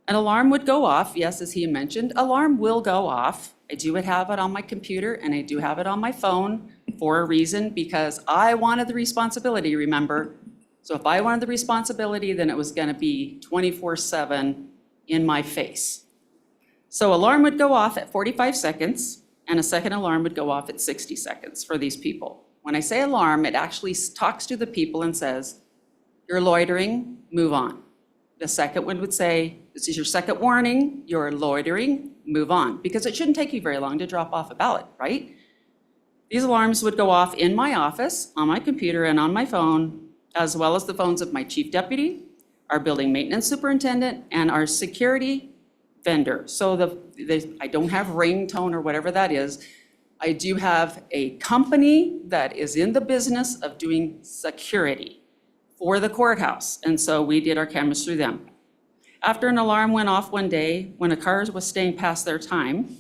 An alarm would go off, yes, as he mentioned, alarm will go off. I do have it on my computer and I do have it on my phone for a reason, because I wanted the responsibility, remember? So if I wanted the responsibility, then it was gonna be 24/7 in my face. So alarm would go off at 45 seconds and a second alarm would go off at 60 seconds for these people. When I say alarm, it actually talks to the people and says, you're loitering, move on. The second one would say, this is your second warning, you're loitering, move on. Because it shouldn't take you very long to drop off a ballot, right? These alarms would go off in my office, on my computer, and on my phone, as well as the phones of my chief deputy, our building maintenance superintendent, and our security vendor. So I don't have ringtone or whatever that is. I do have a company that is in the business of doing security for the courthouse, and so we did our cameras through them. After an alarm went off one day when a car was staying past their time,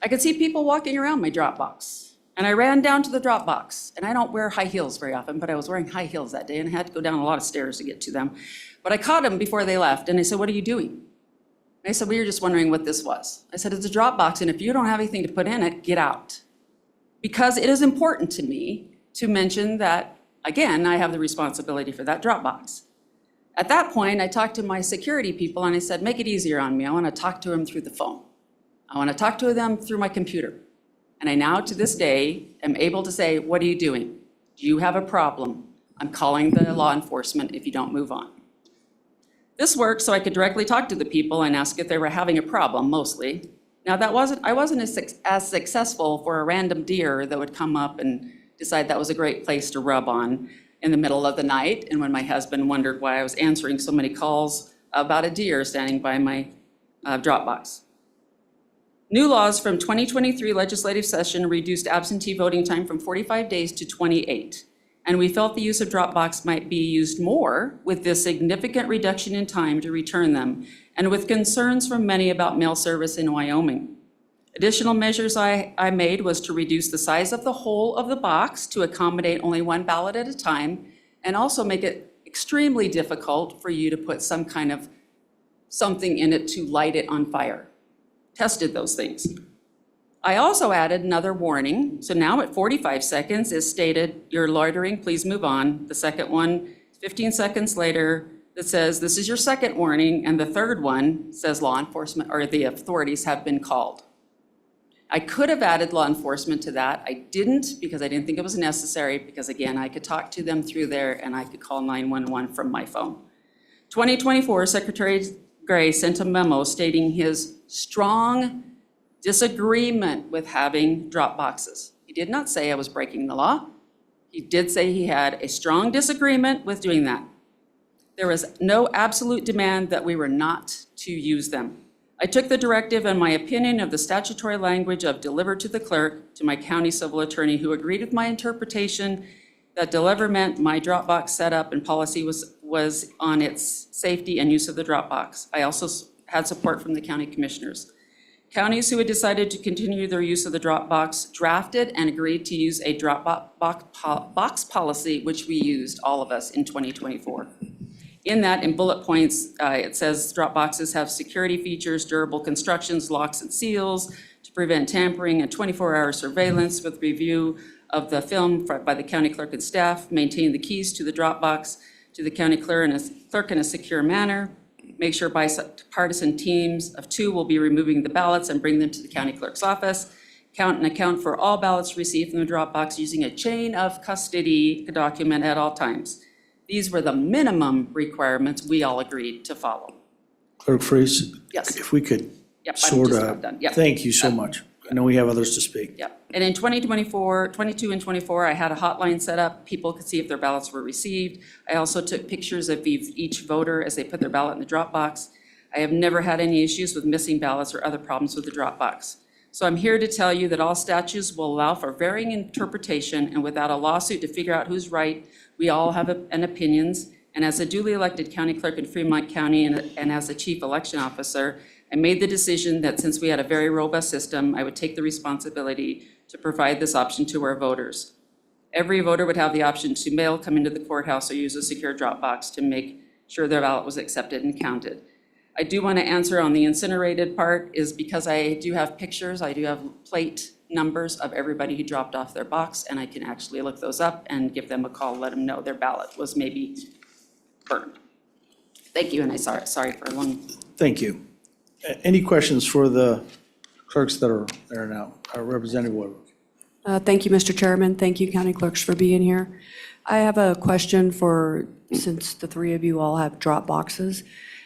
I could see people walking around my Dropbox. And I ran down to the Dropbox, and I don't wear high heels very often, but I was wearing high heels that day and I had to go down a lot of stairs to get to them. But I caught them before they left and I said, what are you doing? They said, we were just wondering what this was. I said, it's a Dropbox, and if you don't have anything to put in it, get out. Because it is important to me to mention that, again, I have the responsibility for that Dropbox. At that point, I talked to my security people and I said, make it easier on me. I want to talk to them through the phone. I want to talk to them through my computer. And I now, to this day, am able to say, what are you doing? Do you have a problem? I'm calling the law enforcement if you don't move on. This worked so I could directly talk to the people and ask if they were having a problem, mostly. Now, I wasn't as successful for a random deer that would come up and decide that was a great place to rub on in the middle of the night, and when my husband wondered why I was answering so many calls about a deer standing by my Dropbox. New laws from 2023 legislative session reduced absentee voting time from 45 days to 28. And we felt the use of Dropbox might be used more with this significant reduction in time to return them, and with concerns from many about mail service in Wyoming. Additional measures I made was to reduce the size of the hole of the box to accommodate only one ballot at a time, and also make it extremely difficult for you to put some kind of something in it to light it on fire. Tested those things. I also added another warning. So now at 45 seconds is stated, you're loitering, please move on. The second one, 15 seconds later, that says, this is your second warning. And the third one says law enforcement or the authorities have been called. I could have added law enforcement to that. I didn't, because I didn't think it was necessary, because again, I could talk to them through there and I could call 911 from my phone. 2024, Secretary Gray sent a memo stating his strong disagreement with having drop boxes. He did not say I was breaking the law. He did say he had a strong disagreement with doing that. There was no absolute demand that we were not to use them. I took the directive and my opinion of the statutory language of deliver to the clerk to my county civil attorney, who agreed with my interpretation that deliver meant my Dropbox setup and policy was on its safety and use of the Dropbox. I also had support from the county commissioners. Counties who had decided to continue their use of the Dropbox drafted and agreed to use a Dropbox policy, which we used, all of us, in 2024. In that, in bullet points, it says Dropboxes have security features, durable constructions, locks and seals to prevent tampering, and 24-hour surveillance with review of the film by the county clerk and staff, maintain the keys to the drop box to the county clerk in a secure manner, make sure bipartisan teams of 2 will be removing the ballots and bring them to the county clerk's office, count and account for all ballots received from the drop box using a chain of custody document at all times. These were the minimum requirements we all agreed to follow. Clerk Freeze? Yes. If we could Yep, I'm sort just of, about done. Yep. thank you so much. I know we have others to speak. Yep. And in 2024, 22 and 24, I had a hotline set up. People could see if their ballots were received. I also took pictures of each voter as they put their ballot in the drop box. I have never had any issues with missing ballots or other problems with the drop box. So I'm here to tell you that all statutes will allow for varying interpretation, and without a lawsuit to figure out who's right, we all have an opinions. And as a duly elected county clerk in Fremont County and as the chief election officer, I made the decision that since we had a very robust system, I would take the responsibility to provide this option to our voters. Every voter would have the option to mail, come into the courthouse, or use a secure drop box to make sure their ballot was accepted and counted. I do want to answer on the incinerated part is because I do have pictures, I do have plate numbers of everybody who dropped off their box, and I can actually look those up and give them a call, let them know their ballot was maybe burned. Thank you, and sorry for a long. Thank you. Any questions for the clerks that are there now? Representative Weber. Thank you, Mr. Chairman. Thank you, county clerks, for being here. I have a question since the 3 of you all have drop boxes.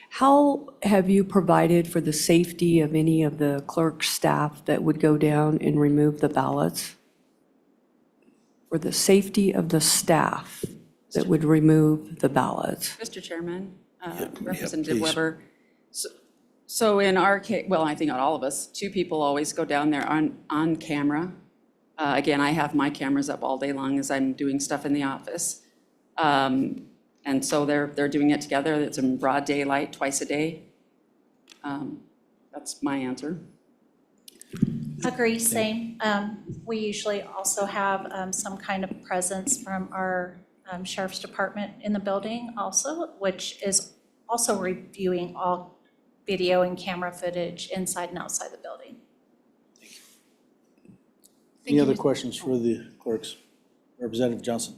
How have you provided for the safety of any of the clerk staff that would go down and remove the ballots? For the safety of the staff that would remove the ballots? Mr. Chairman, Yep, Representative please. Weber. So in our case, well, I think not all of us, 2 people always go down there on camera. Again, I have my cameras up all day long as I'm doing stuff in the office. And so they're doing it together. It's in broad daylight twice a day. That's my answer. Agree, same. We usually also have some kind of presence from our sheriff's department in the building also, which is also reviewing all video and camera footage inside and outside the building. Any other questions for the clerks? Representative Johnson.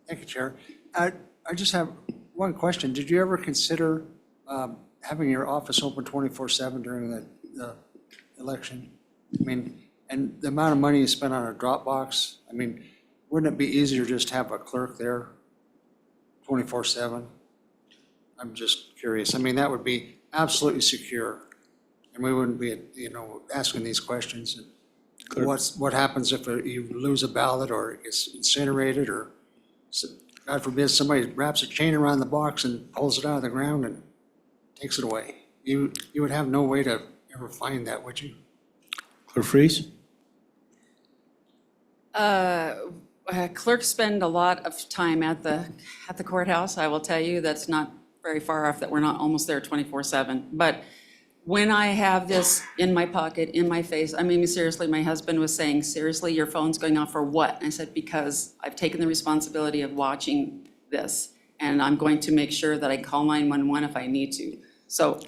Thank you, Chair. I just have one question. Did you ever consider having your office open 24/7 during the election? I mean, and the amount of money you spend on a drop box, I mean, wouldn't it be easier just to have a clerk there 24/7? I'm just curious. I mean, that would be absolutely secure. And we wouldn't be, asking these questions. And what happens if you lose a ballot or it gets incinerated or, God forbid, somebody wraps a chain around the box and pulls it out of the ground and takes it away? You would have no way to ever find that, would you? Clerk Freeze? Clerks spend a lot of time at the courthouse. I will tell you, that's not very far off that we're not almost there 24/7. But when I have this in my pocket, in my face, I mean, seriously, my husband was saying, seriously, your phone's going off for what? And I said, because I've taken the responsibility of watching this, and I'm going to make sure that I call 911 if I need to. So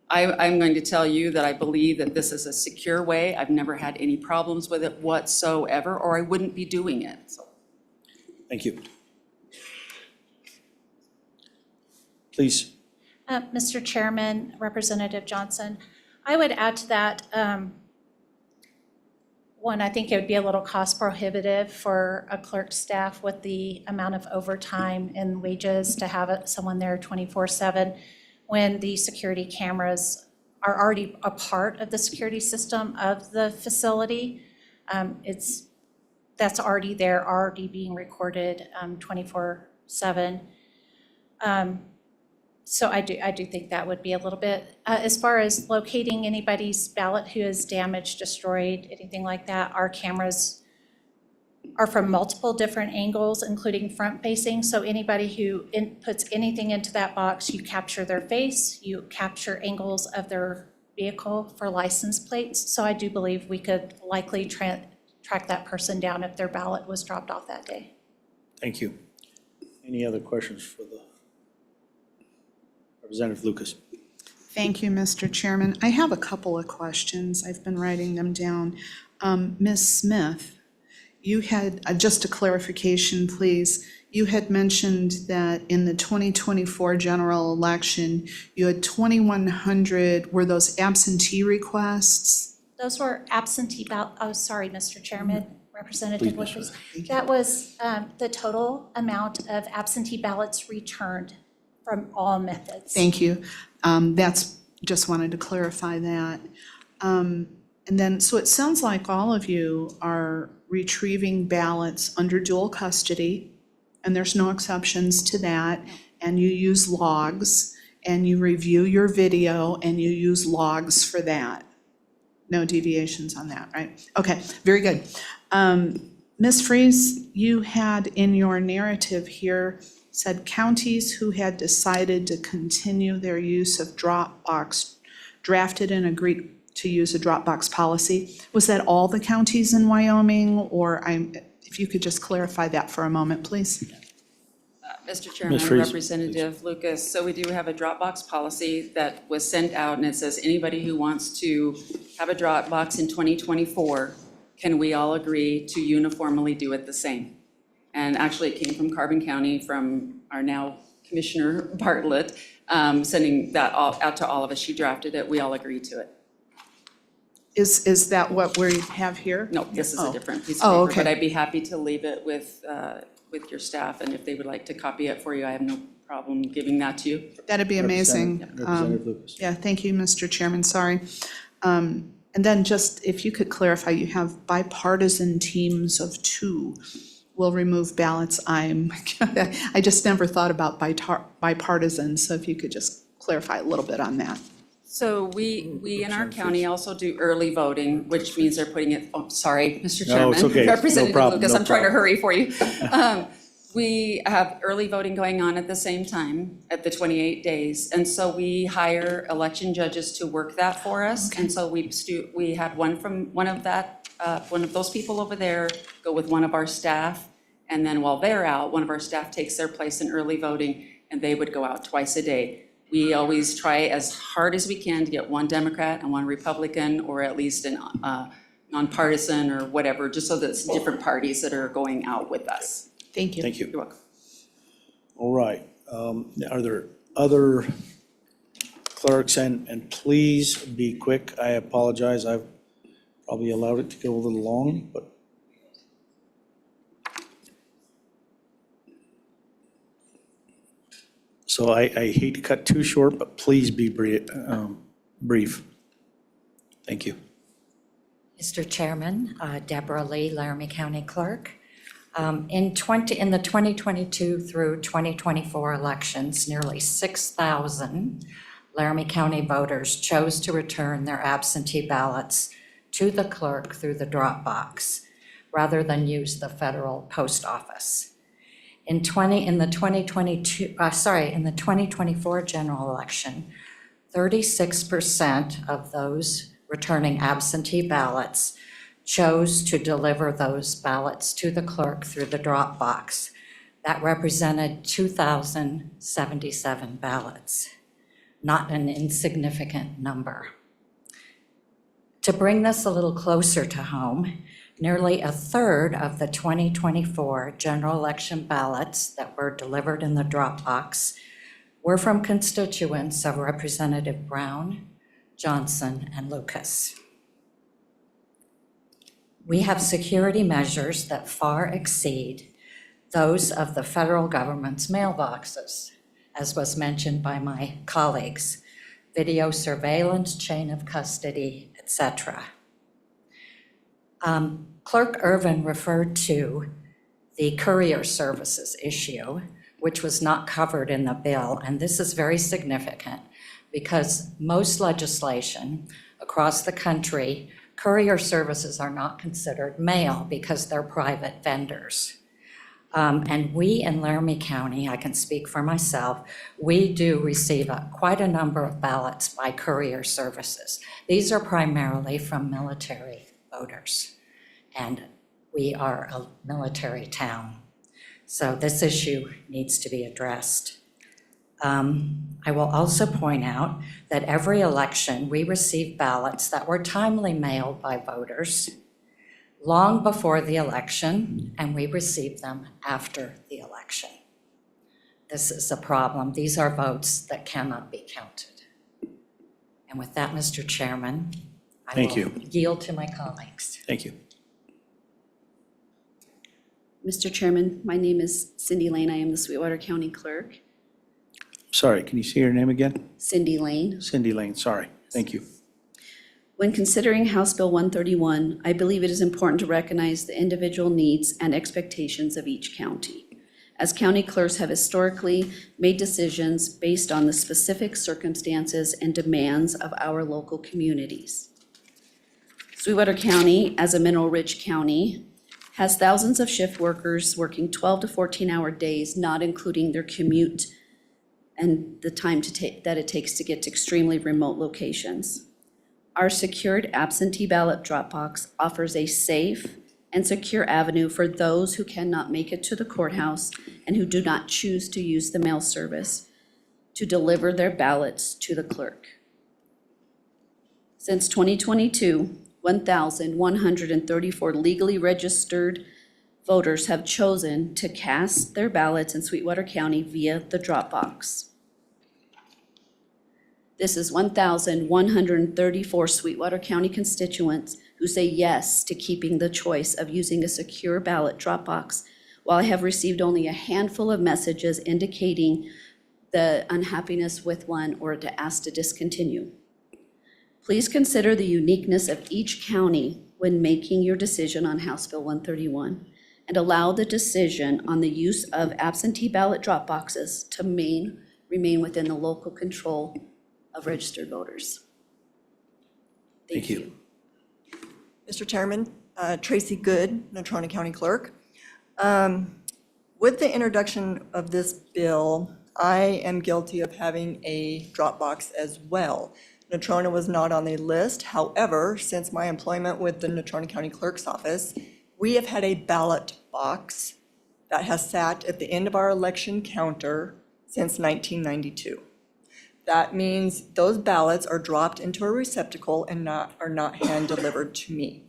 I'm going to tell you that I believe that this is a secure way. I've never had any problems with it whatsoever, or I wouldn't be doing it, so. Thank you. Please. Mr. Chairman, Representative Johnson, I would add to that, one, I think it would be a little cost prohibitive for a clerk staff with the amount of overtime and wages to have someone there 24/7 when the security cameras are already a part of the security system of the facility. That's already there, already being recorded 24/7. So I do think that would be a little bit, as far as locating anybody's ballot who is damaged, destroyed, anything like that, our cameras are from multiple different angles, including front facing. So anybody who puts anything into that box, you capture their face, you capture angles of their vehicle for license plates. So I do believe we could likely track that person down if their ballot was dropped off that day. Thank you. Any other questions for the Representative Lucas? Thank you, Mr. Chairman. I have a couple of questions. I've been writing them down. Ms. Smith, you had, just a clarification, please. You had mentioned that in the 2024 general election, you had 2,100, were those absentee requests? Those were absentee ballot, oh, sorry, Mr. Chairman, Representative Wilkes. That was the total amount of absentee ballots returned from all methods. Thank you. That's, just wanted to clarify that. And then, so it sounds like all of you are retrieving ballots under dual custody, and there's no exceptions to that, and you use logs, and you review your video, and you use logs for that. No deviations on that, right? Okay, very good. Ms. Freeze, you had in your narrative here said counties who had decided to continue their use of Dropbox drafted and agreed to use a Dropbox policy. Was that all the counties in Wyoming, or if you could just clarify that for a moment, please? Mr. Chairman, Freeze, Representative Lucas, so we do have a Dropbox policy that was sent out, and it says anybody who wants to have a Dropbox in 2024, can we all agree to uniformly do it the same? And actually, it came from Carbon County, from our now Commissioner Bartlett, sending that out to all of us. She drafted it, we all agreed to it. Is that what we have here? No, this is Oh. a different piece Oh, of paper, but okay. I'd be happy to leave it with your staff, and if they would like to copy it for you, I have no problem giving that to you. That'd be amazing. Representative Lucas. Yeah, thank you, Mr. Chairman, sorry. And then just, if you could clarify, you have bipartisan teams of 2 will remove ballots. I just never thought about bipartisan, so if you could just clarify a little bit on that. So we in our county also do early voting, which means they're putting it, oh, sorry, Mr. No, Chairman. it's okay. No Representative problem, Lucas, no I'm trying to problem. hurry for you. We have early voting going on at the same time, at the 28 days. And so we hire election judges to work that for us. And so we had one of those people over there go with one of our staff. And then while they're out, one of our staff takes their place in early voting, and they would go out twice a day. We always try as hard as we can to get one Democrat and one Republican, or at least an nonpartisan or whatever, just so that it's different parties that are going out with us. Thank you. Thank you. You're welcome. All right. Are there other clerks? And please be quick. I apologize. I've probably allowed it to go a little long, but. So I hate to cut too short, but please be brief. Thank you. Mr. Chairman, Deborah Lee, Laramie County Clerk. In the 2022 through 2024 elections, nearly 6,000 Laramie County voters chose to return their absentee ballots to the clerk through the drop box rather than use the federal post office. In the 2024 general election, 36% of those returning absentee ballots chose to deliver those ballots to the clerk through the drop box. That represented 2,077 ballots, not an insignificant number. To bring this a little closer to home, nearly a third of the 2024 general election ballots that were delivered in the drop box were from constituents of Representative Brown, Johnson, and Lucas. We have security measures that far exceed those of the federal government's mailboxes, as was mentioned by my colleagues, video surveillance, chain of custody, etc. Clerk Irvin referred to the courier services issue, which was not covered in the bill, and this is very significant because most legislation across the country, courier services are not considered mail because they're private vendors. And we in Laramie County, I can speak for myself, we do receive quite a number of ballots by courier services. These are primarily from military voters, and we are a military town. So this issue needs to be addressed. I will also point out that every election, we receive ballots that were timely mailed by voters long before the election, and we receive them after the election. This is a problem. These are votes that cannot be counted. And with that, Mr. Chairman, I Thank will you. yield to my colleagues. Thank you. Mr. Chairman, my name is Cindy Lane. I am the Sweetwater County Clerk. Sorry, can you say your name again? Cindy Lane. Cindy Lane, sorry. Thank you. When considering House Bill 131, I believe it is important to recognize the individual needs and expectations of each county, as county clerks have historically made decisions based on the specific circumstances and demands of our local communities. Sweetwater County, as a mineral-rich county, has thousands of shift workers working 12 to 14-hour days, not including their commute and the time that it takes to get to extremely remote locations. Our secured absentee ballot drop box offers a safe and secure avenue for those who cannot make it to the courthouse and who do not choose to use the mail service to deliver their ballots to the clerk. Since 2022, 1,134 legally registered voters have chosen to cast their ballots in Sweetwater County via the drop box. This is 1,134 Sweetwater County constituents who say yes to keeping the choice of using a secure ballot drop box, while I have received only a handful of messages indicating the unhappiness with one or to ask to discontinue. Please consider the uniqueness of each county when making your decision on House Bill 131, and allow the decision on the use of absentee ballot drop boxes to remain within the local control of registered voters. Thank you. Mr. Chairman, Tracy Good, Natrona County Clerk. With the introduction of this bill, I am guilty of having a drop box as well. Natrona was not on the list. However, since my employment with the Natrona County Clerk's office, we have had a ballot box that has sat at the end of our election counter since 1992. That means those ballots are dropped into a receptacle and are not hand-delivered to me.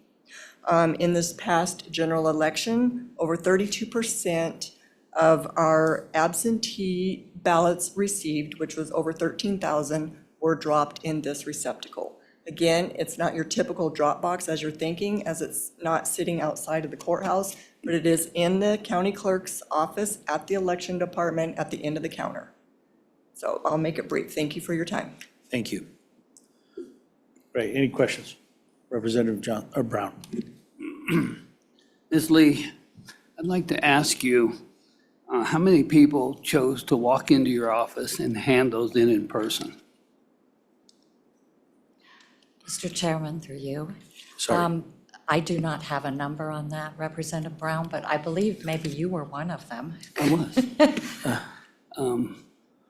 In this past general election, over 32% of our absentee ballots received, which was over 13,000, were dropped in this receptacle. Again, it's not your typical drop box as you're thinking, as it's not sitting outside of the courthouse, but it is in the county clerk's office at the election department at the end of the counter. So I'll make it brief. Thank you for your time. Thank you. Right, any questions? Representative Brown. Ms. Lee, I'd like to ask you, how many people chose to walk into your office and hand those in person? Mr. Chairman, through you. Sorry. I do not have a number on that, Representative Brown, but I believe maybe you were one of them. I was.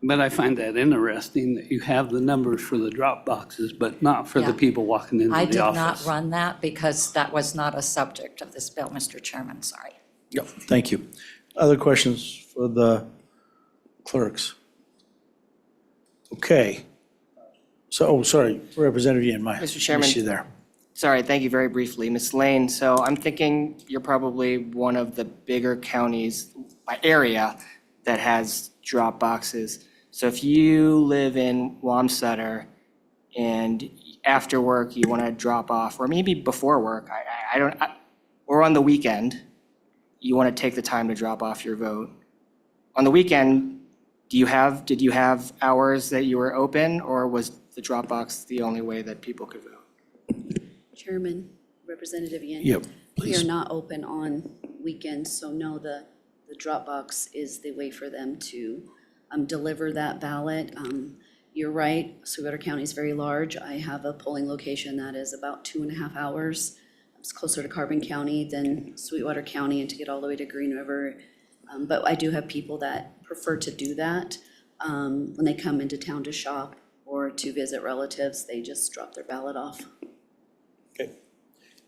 But I find that interesting that you have the numbers for the drop boxes, but not for the Yeah. people walking into the I office. did not run that because that was not a subject of this bill, Mr. Chairman, sorry. Yep, thank you. Other questions for the clerks? Okay. So, sorry, Representative Yin, Mr. Chairman. missed you there. Sorry, thank you very briefly. Ms. Lane, so I'm thinking you're probably one of the bigger counties by area that has drop boxes. So if you live in Wamsutter and after work you want to drop off, or maybe before work, or on the weekend, you want to take the time to drop off your vote. On the weekend, did you have hours that you were open, or was the drop box the only way that people could vote? Chairman, Representative Yin. Yep, We please. are not open on weekends, so no, the drop box is the way for them to deliver that ballot. You're right, Sweetwater County is very large. I have a polling location that is about 2.5 hours. It's closer to Carbon County than Sweetwater County, and to get all the way to Green River. But I do have people that prefer to do that. When they come into town to shop or to visit relatives, they just drop their ballot off. Okay.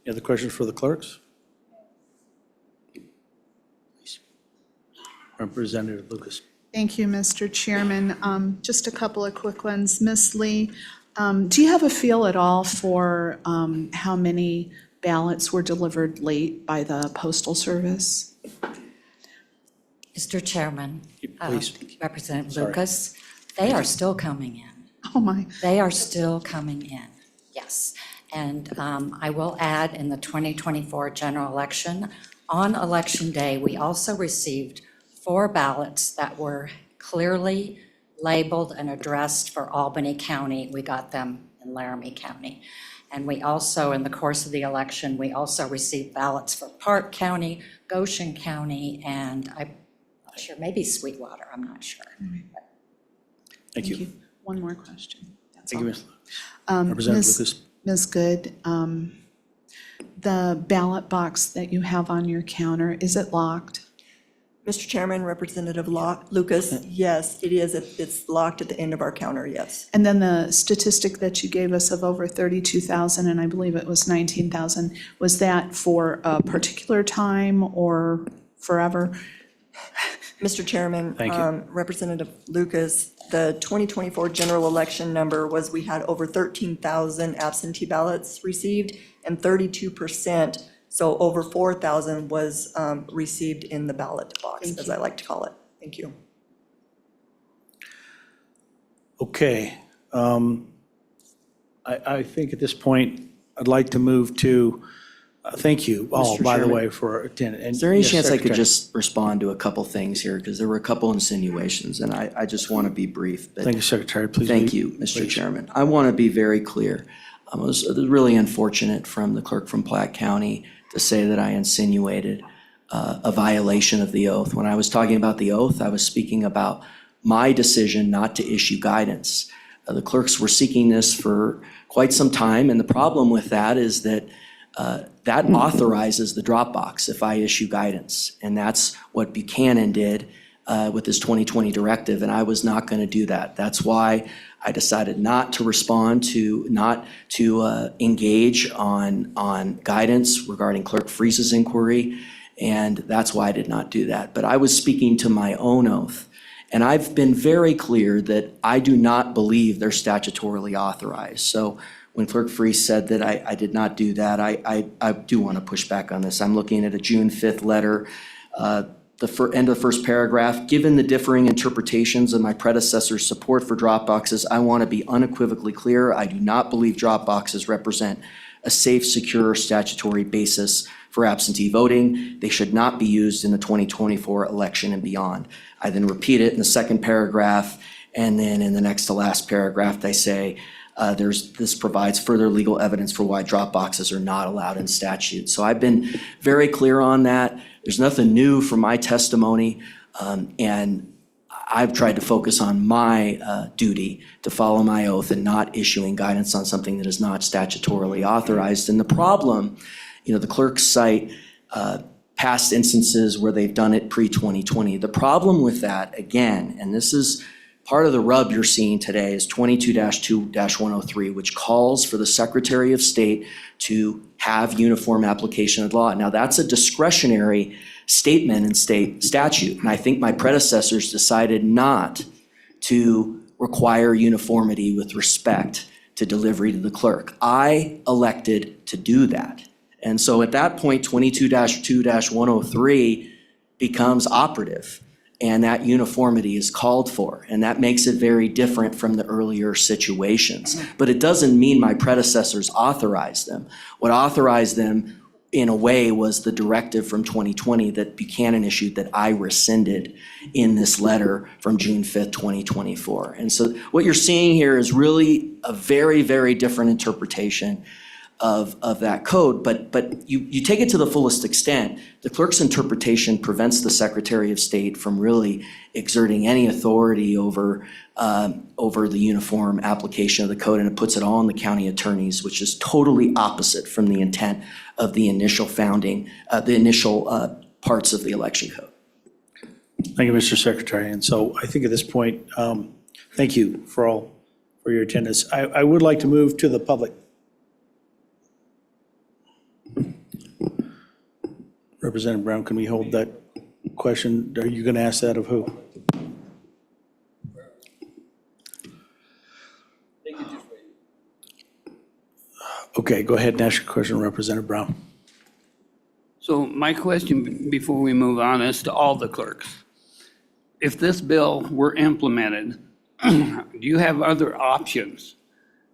Any other questions for the clerks? Representative Lucas. Thank you, Mr. Chairman. Just a couple of quick ones. Ms. Lee, do you have a feel at all for how many ballots were delivered late by the Postal Service? Mr. Chairman, Please. Representative Sorry. Lucas, they are still coming in. Oh, my. They are still coming in, yes. And I will add, in the 2024 general election, on Election Day, we also received 4 ballots that were clearly labeled and addressed for Albany County. We got them in Laramie County. And we also, in the course of the election, we also received ballots for Park County, Goshen County, and I'm not sure, maybe Sweetwater, I'm not sure. Thank you. One more question. That's Thank you, all. Ms. Representative Ms. Lucas. Ms. Good, the ballot box that you have on your counter, is it locked? Mr. Chairman, Representative Lucas, yes, it is. It's locked at the end of our counter, yes. And then the statistic that you gave us of over 32,000, and I believe it was 19,000, was that for a particular time or forever? Mr. Chairman, Thank you. Representative Lucas, the 2024 general election number was we had over 13,000 absentee ballots received and 32%, so over 4,000 was received in the ballot box, as I like to call it. Thank you. Okay. I think at this point, I'd like to move to, thank you all, Mr. by the Chairman, way, for attending. Is there any chance I could just respond to a couple things here? Because there were a couple insinuations, and I just want to be brief. But Thank you, Secretary. Please. thank be- you, Mr. please. Chairman. I want to be very clear. It was really unfortunate from the clerk from Platte County to say that I insinuated a violation of the oath. When I was talking about the oath, I was speaking about my decision not to issue guidance. The clerks were seeking this for quite some time, and the problem with that is that that authorizes the drop box if I issue guidance. And that's what Buchanan did with his 2020 directive, and I was not going to do that. That's why I decided not to respond to, not to engage on guidance regarding Clerk Freese's inquiry, and that's why I did not do that. But I was speaking to my own oath, and I've been very clear that I do not believe they're statutorily authorized. So when Clerk Freese said that I did not do that, I do want to push back on this. I'm looking at a June 5th letter, end of the first paragraph. Given the differing interpretations of my predecessor's support for drop boxes, I want to be unequivocally clear. I do not believe drop boxes represent a safe, secure statutory basis for absentee voting. They should not be used in the 2024 election and beyond. I then repeat it in the second paragraph, and then in the next to last paragraph, they say, this provides further legal evidence for why drop boxes are not allowed in statute. So I've been very clear on that. There's nothing new from my testimony, and I've tried to focus on my duty to follow my oath and not issuing guidance on something that is not statutorily authorized. And the problem, the clerks cite past instances where they've done it pre-2020. The problem with that, again, and this is part of the rub you're seeing today, is 22-2-103, which calls for the Secretary of State to have uniform application of law. Now, that's a discretionary statement in state statute, and I think my predecessors decided not to require uniformity with respect to delivery to the clerk. I elected to do that. And so at that point, 22-2-103 becomes operative, and that uniformity is called for, and that makes it very different from the earlier situations. But it doesn't mean my predecessors authorized them. What authorized them, in a way, was the directive from 2020 that Buchanan issued that I rescinded in this letter from June 5th, 2024. And so what you're seeing here is really a very, very different interpretation of that code, but you take it to the fullest extent. The clerk's interpretation prevents the Secretary of State from really exerting any authority over the uniform application of the code, and it puts it all on the county attorneys, which is totally opposite from the intent of the initial founding, the initial parts of the election code. Thank you, Mr. Secretary. And so I think at this point, thank you for your attendance. I would like to move to the public. Representative Brown, can we hold that question? Are you going to ask that of who? Okay, go ahead and ask your question, Representative Brown. So my question before we move on is to all the clerks. If this bill were implemented, do you have other options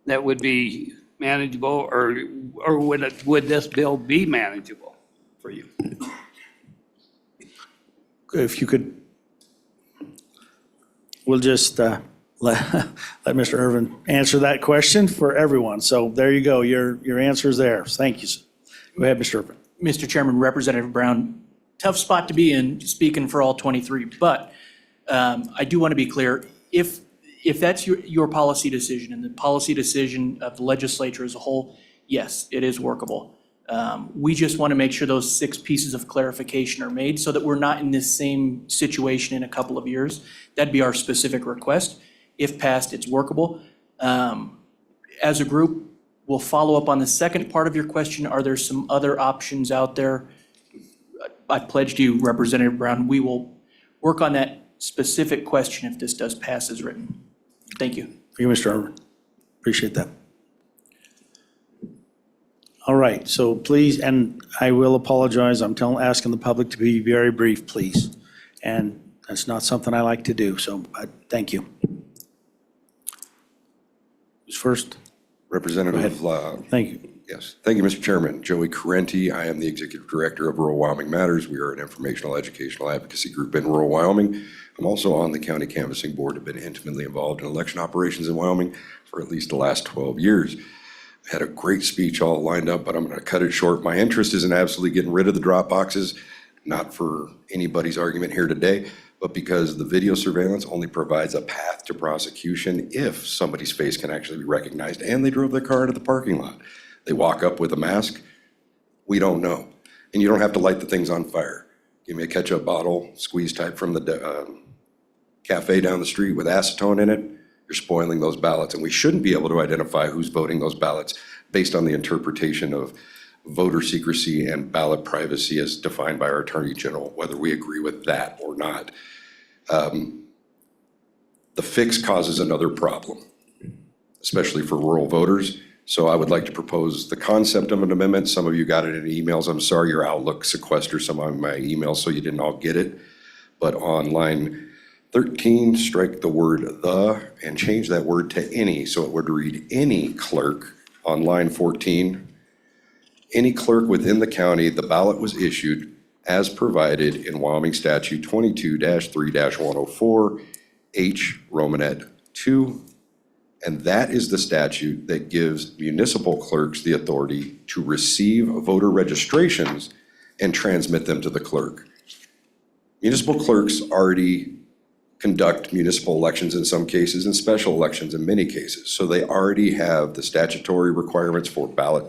that would be manageable, or would this bill be manageable for you? If you could, we'll just let Mr. Irvin answer that question for everyone. So there you go, your answer's there. Thank you. Go ahead, Mr. Irvin. Mr. Chairman, Representative Brown, tough spot to be in, speaking for all 23, but I do want to be clear, if that's your policy decision and the policy decision of the legislature as a whole, yes, it is workable. We just want to make sure those 6 pieces of clarification are made so that we're not in this same situation in a couple of years. That'd be our specific request. If passed, it's workable. As a group, we'll follow up on the second part of your question. Are there some other options out there? I pledge to you, Representative Brown, we will work on that specific question if this does pass as written. Thank you. Thank you, Mr. Irvin. Appreciate that. All right, so please, and I will apologize, I'm asking the public to be very brief, please. And that's not something I like to do, so thank you. Who's first? Representative, Thank you. yes. Thank you, Mr. Chairman. Joey Correnti, I am the Executive Director of Rural Wyoming Matters. We are an informational educational advocacy group in rural Wyoming. I'm also on the County Canvassing Board. I've been intimately involved in election operations in Wyoming for at least the last 12 years. I had a great speech all lined up, but I'm going to cut it short. My interest is in absolutely getting rid of the drop boxes, not for anybody's argument here today, but because the video surveillance only provides a path to prosecution if somebody's face can actually be recognized and they drove their car into the parking lot. They walk up with a mask, we don't know. And you don't have to light the things on fire. Give me a ketchup bottle, squeeze type from the cafe down the street with acetone in it, you're spoiling those ballots. And we shouldn't be able to identify who's voting those ballots based on the interpretation of voter secrecy and ballot privacy as defined by our Attorney General, whether we agree with that or not. The fix causes another problem, especially for rural voters. So I would like to propose the concept of an amendment. Some of you got it in emails. I'm sorry your Outlook sequestered some of my emails so you didn't all get it. But on line 13, strike the word "the" and change that word to "any." So it would read "any clerk." On line 14, any clerk within the county, the ballot was issued as provided in Wyoming Statute 22-3-104, H Romanet 2. And that is the statute that gives municipal clerks the authority to receive voter registrations and transmit them to the clerk. Municipal clerks already conduct municipal elections in some cases and special elections in many cases. So they already have the statutory requirements for ballot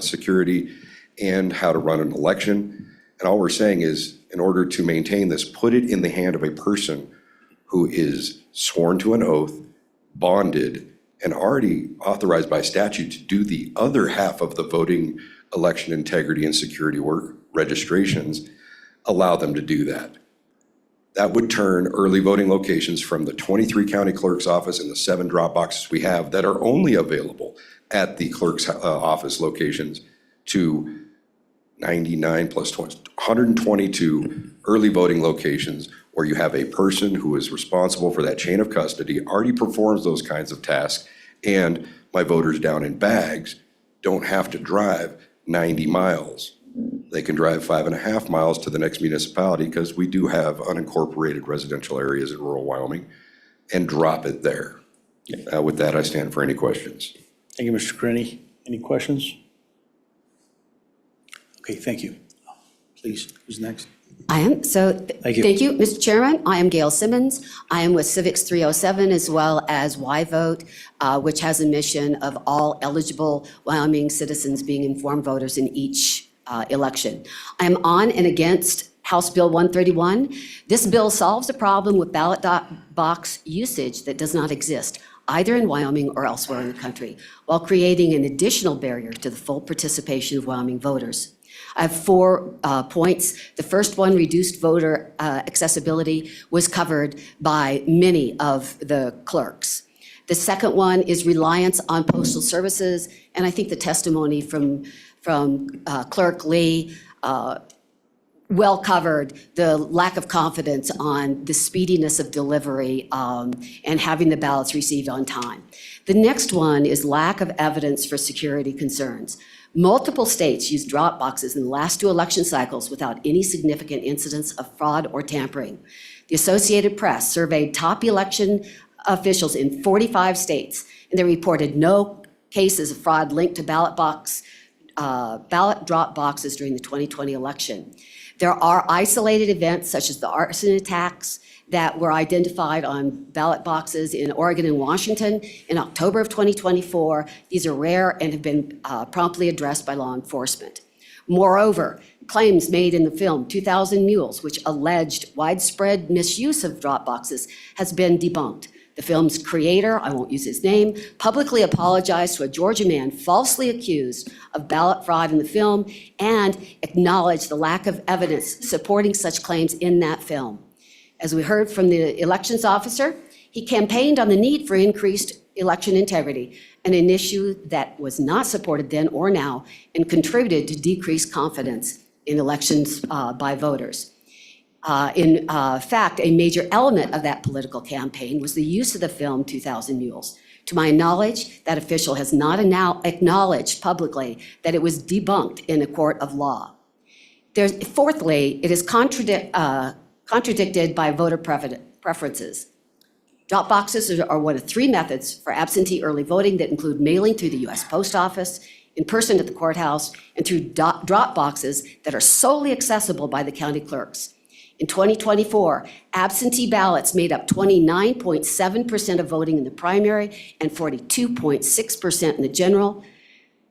security and how to run an election. And all we're saying is, in order to maintain this, put it in the hand of a person who is sworn to an oath, bonded, and already authorized by statute to do the other half of the voting election integrity and security work, registrations, allow them to do that. That would turn early voting locations from the 23 county clerk's office and the 7 drop boxes we have that are only available at the clerk's office locations to 99 plus 20, 122 early voting locations where you have a person who is responsible for that chain of custody, already performs those kinds of tasks, and my voters down in Bags don't have to drive 90 miles. They can drive 5.5 miles to the next municipality, because we do have unincorporated residential areas in rural Wyoming, and drop it there. With that, I stand for any questions. Thank you, Mr. Crenny. Any questions? Okay, thank you. Please, who's next? I am. So Thank you. thank you, Mr. Chairman. I am Gail Simmons. I am with Civics 307 as well as YVote, which has a mission of all eligible Wyoming citizens being informed voters in each election. I am on and against House Bill 131. This bill solves a problem with ballot box usage that does not exist either in Wyoming or elsewhere in the country, while creating an additional barrier to the full participation of Wyoming voters. I have 4 points. The first one, reduced voter accessibility, was covered by many of the clerks. The second one is reliance on postal services, and I think the testimony from Clerk Lee well covered the lack of confidence on the speediness of delivery and having the ballots received on time. The next one is lack of evidence for security concerns. Multiple states used drop boxes in the last 2 election cycles without any significant incidents of fraud or tampering. The Associated Press surveyed top election officials in 45 states, and they reported no cases of fraud linked to ballot drop boxes during the 2020 election. There are isolated events such as the arson attacks that were identified on ballot boxes in Oregon and Washington in October of 2024. These are rare and have been promptly addressed by law enforcement. Moreover, claims made in the film 2,000 Mules, which alleged widespread misuse of drop boxes, has been debunked. The film's creator, I won't use his name, publicly apologized to a Georgia man falsely accused of ballot fraud in the film and acknowledged the lack of evidence supporting such claims in that film. As we heard from the elections officer, he campaigned on the need for increased election integrity, an issue that was not supported then or now and contributed to decreased confidence in elections by voters. In fact, a major element of that political campaign was the use of the film 2,000 Mules. To my knowledge, that official has not acknowledged publicly that it was debunked in a court of law. Fourthly, it is contradicted by voter preferences. Drop boxes are one of 3 methods for absentee early voting that include mailing through the U.S. Post Office, in person at the courthouse, and through drop boxes that are solely accessible by the county clerks. In 2024, absentee ballots made up 29.7% of voting in the primary and 42.6% in the general.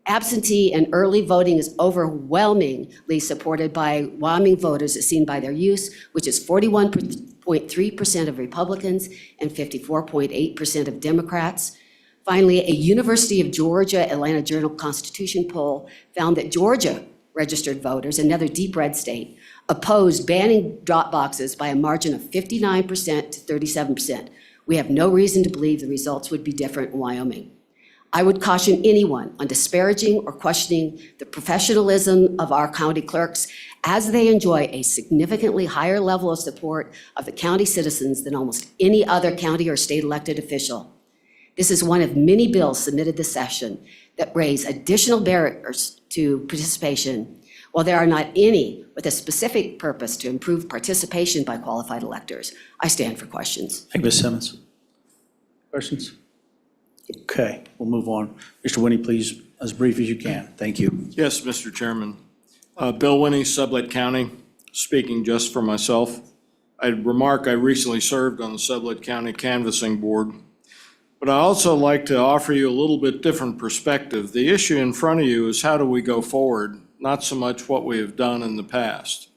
Absentee and early voting is overwhelmingly supported by Wyoming voters as seen by their use, which is 41.3% of Republicans and 54.8% of Democrats. Finally, a University of Georgia Atlanta Journal-Constitution poll found that Georgia registered voters, another deep red state, opposed banning drop boxes by a margin of 59% to 37%. We have no reason to believe the results would be different in Wyoming. I would caution anyone on disparaging or questioning the professionalism of our county clerks, as they enjoy a significantly higher level of support of the county citizens than almost any other county or state elected official. This is one of many bills submitted this session that raise additional barriers to participation, while there are not any with a specific purpose to improve participation by qualified electors. I stand for questions. Thank you, Ms. Simmons. Questions? Okay, we'll move on. Mr. Winnie, please, as brief as you can. Thank you. Yes, Mr. Chairman. Bill Winnie, Sublette County, speaking just for myself. I'd remark I recently served on the Sublette County Canvassing Board, but I also like to offer you a little bit different perspective. The issue in front of you is how do we go forward, not so much what we have done in the past.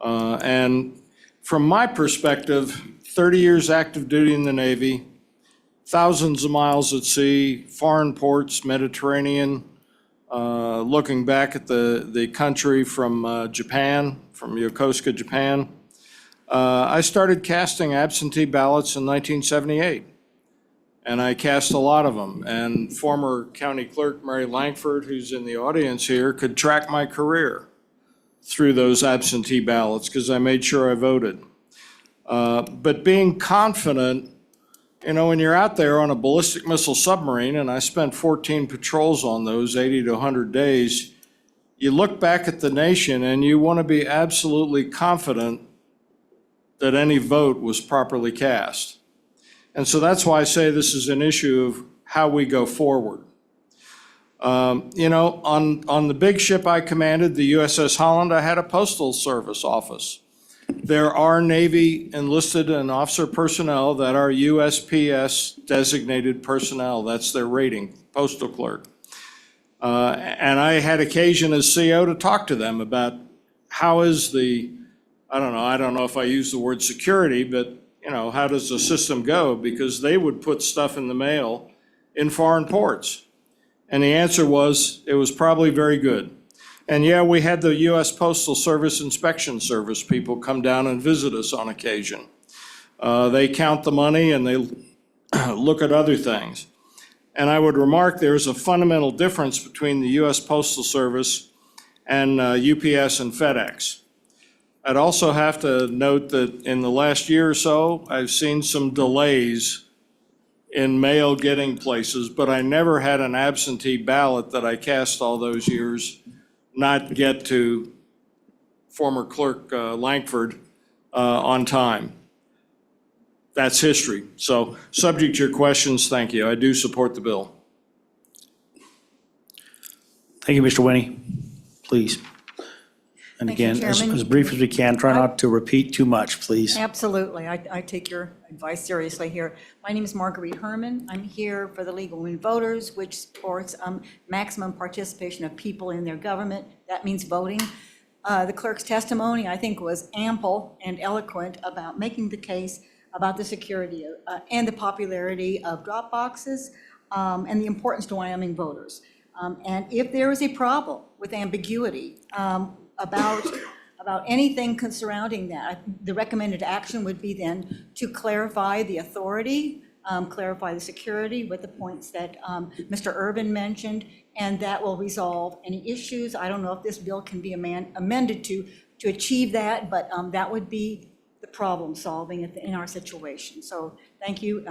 And from my perspective, 30 years active duty in the Navy, thousands of miles at sea, foreign ports, Mediterranean, looking back at the country from Japan, from Yokosuka, Japan. I started casting absentee ballots in 1978, and I cast a lot of them. And former County Clerk Mary Langford, who's in the audience here, could track my career through those absentee ballots because I made sure I voted. But being confident, you know, when you're out there on a ballistic missile submarine, and I spent 14 patrols on those, 80 to 100 days, you look back at the nation and you want to be absolutely confident that any vote was properly cast. And so that's why I say this is an issue of how we go forward. You know, on the big ship I commanded, the USS Holland, I had a postal service office. There are Navy enlisted and officer personnel that are USPS designated personnel. That's their rating, postal clerk. And I had occasion as CO to talk to them about how is the, I don't know if I use the word security, but you know, how does the system go? Because they would put stuff in the mail in foreign ports. And the answer was, it was probably very good. And yeah, we had the U.S. Postal Service Inspection Service people come down and visit us on occasion. They count the money and they look at other things. And I would remark there is a fundamental difference between the U.S. Postal Service and UPS and FedEx. I'd also have to note that in the last year or so, I've seen some delays in mail getting places, but I never had an absentee ballot that I cast all those years not get to former clerk Langford on time. That's history. So subject to your questions, thank you. I do support the bill. Thank you, Mr. Winnie. Please. And Thank you, again, Chairman. as brief as we can, try not to repeat too much, please. Absolutely. I take your advice seriously here. My name is Marguerite Herman. I'm here for the League of Women Voters, which supports maximum participation of people in their government. That means voting. The clerk's testimony, I think, was ample and eloquent about making the case about the security and the popularity of drop boxes and the importance to Wyoming voters. And if there is a problem with ambiguity about anything surrounding that, the recommended action would be then to clarify the authority, clarify the security with the points that Mr. Urban mentioned, and that will resolve any issues. I don't know if this bill can be amended to achieve that, but that would be the problem solving in our situation. So thank you.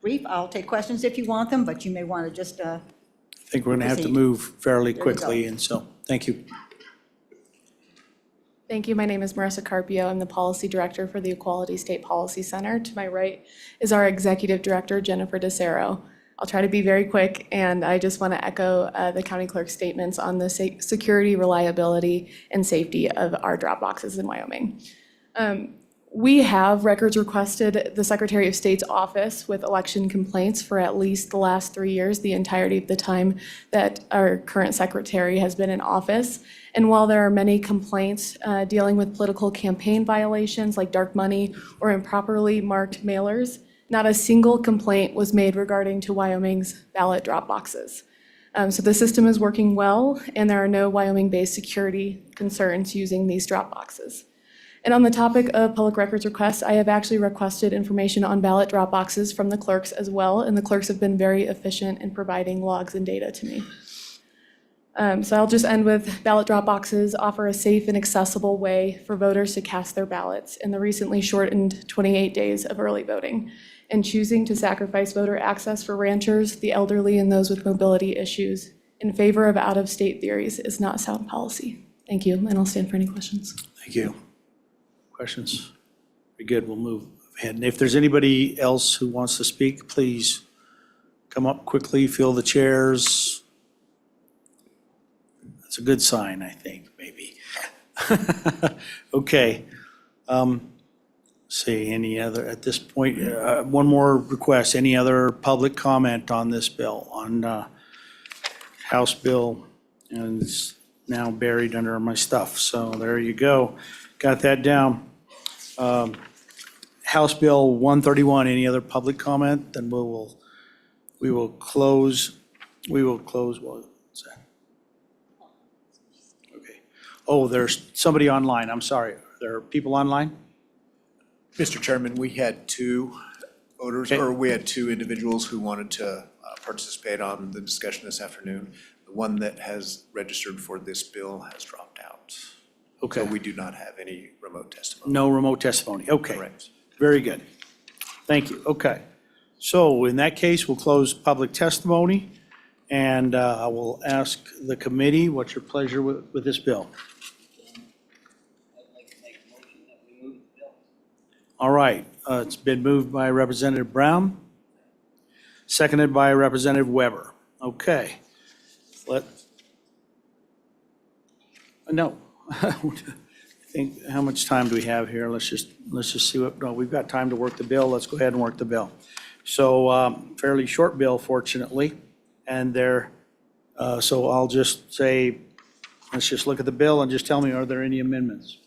Brief, I'll take questions if you want them, but you may want to just I think we're going to have to proceed. move fairly There we go. quickly, and so, thank you. Thank you. My name is Marissa Carpio. I'm the Policy Director for the Equality State Policy Center. To my right is our Executive Director, Jennifer DeCero. I'll try to be very quick, and I just want to echo the County Clerk's statements on the security, reliability, and safety of our drop boxes in Wyoming. We have records requested the Secretary of State's office with election complaints for at least the last 3 years, the entirety of the time that our current secretary has been in office. And while there are many complaints dealing with political campaign violations like dark money or improperly marked mailers, not a single complaint was made regarding to Wyoming's ballot drop boxes. So the system is working well, and there are no Wyoming-based security concerns using these drop boxes. And on the topic of public records requests, I have actually requested information on ballot drop boxes from the clerks as well, and the clerks have been very efficient in providing logs and data to me. So I'll just end with ballot drop boxes offer a safe and accessible way for voters to cast their ballots in the recently shortened 28 days of early voting. And choosing to sacrifice voter access for ranchers, the elderly, and those with mobility issues in favor of out-of-state theories is not sound policy. Thank you, and I'll stand for any questions. Thank you. Questions? Very good, we'll move ahead. And if there's anybody else who wants to speak, please come up quickly, fill the chairs. That's a good sign, I think, maybe. Okay. See, any other, at this point, one more request, any other public comment on this bill, on House Bill, and it's now buried under my stuff, so there you go. Got that down. House Bill 131, any other public comment? Then we will close, what's that? Okay. Oh, there's somebody online, I'm sorry. There are people online? Mr. Chairman, we had two voters, or we had two individuals who wanted to participate on the discussion this afternoon. The one that has registered for this bill has dropped out. Okay. So we do not have any remote testimony. No remote testimony, okay. Correct. Very good. Thank you, okay. So in that case, we'll close public testimony, and I will ask the committee, what's your pleasure with this bill? All right, it's been moved by Representative Brown, seconded by Representative Weber. Okay. No. I think, how much time do we have here? Let's just see what, no, we've got time to work the bill. Let's go ahead and work the bill. So fairly short bill, fortunately, and so I'll just say, let's just look at the bill and just tell me, are there any amendments?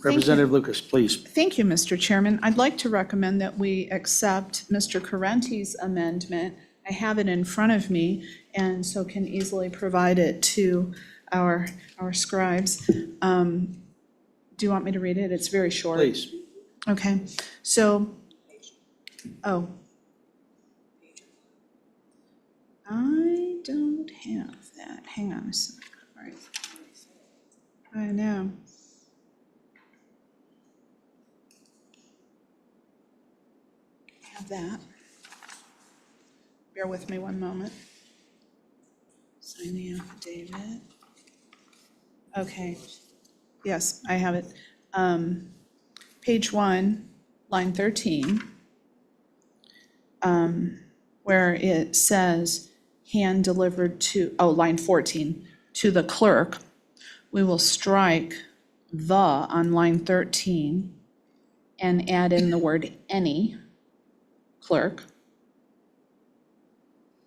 Representative Lucas, please. Thank you, Mr. Chairman. I'd like to recommend that we accept Mr. Correnti's amendment. I have it in front of me, and so can easily provide it to our scribes. Do you want me to read it? It's very short. Please. Okay, so, oh. I don't have that. Hang on a sec. All right. I know. I have that. Bear with me one moment. Sign the affidavit. Okay. Yes, I have it. Page 1, line 13, where it says hand delivered to, line 14, to the clerk. We will strike the on line 13 and add in the word any clerk.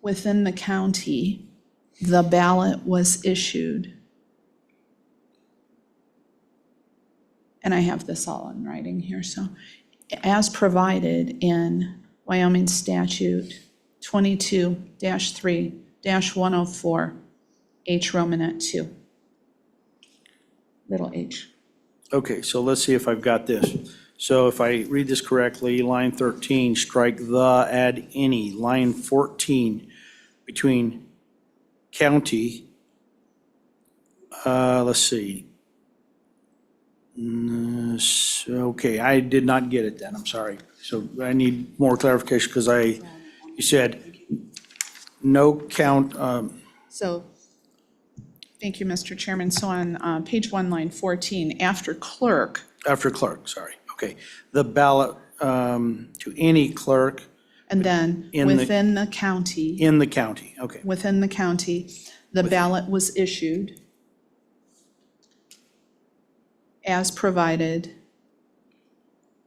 Within the county, the ballot was issued. And I have this all in writing here, so as provided in Wyoming statute 22-3-104, H Romanet 2, little h. Okay, so let's see if I've got this. So if I read this correctly, line 13, strike the, add any. Line 14, between county, let's see. Okay, I did not get it then, I'm sorry. So I need more clarification because you said no count, So, thank you, Mr. Chairman. So on page 1, line 14, after clerk, after clerk, sorry, okay. The ballot to any clerk and then In the- within the county, in the county, okay. within the county, the ballot was issued as provided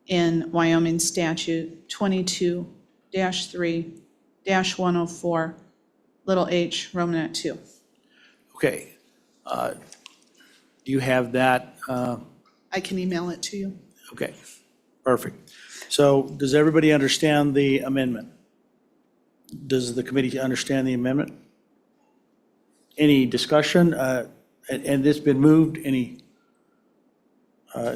in Wyoming statute 22-3-104, little h, Romanet 2. Okay. Do you have that? I can email it to you. Okay, perfect. So does everybody understand the amendment? Does the committee understand the amendment? Any discussion? And this been moved,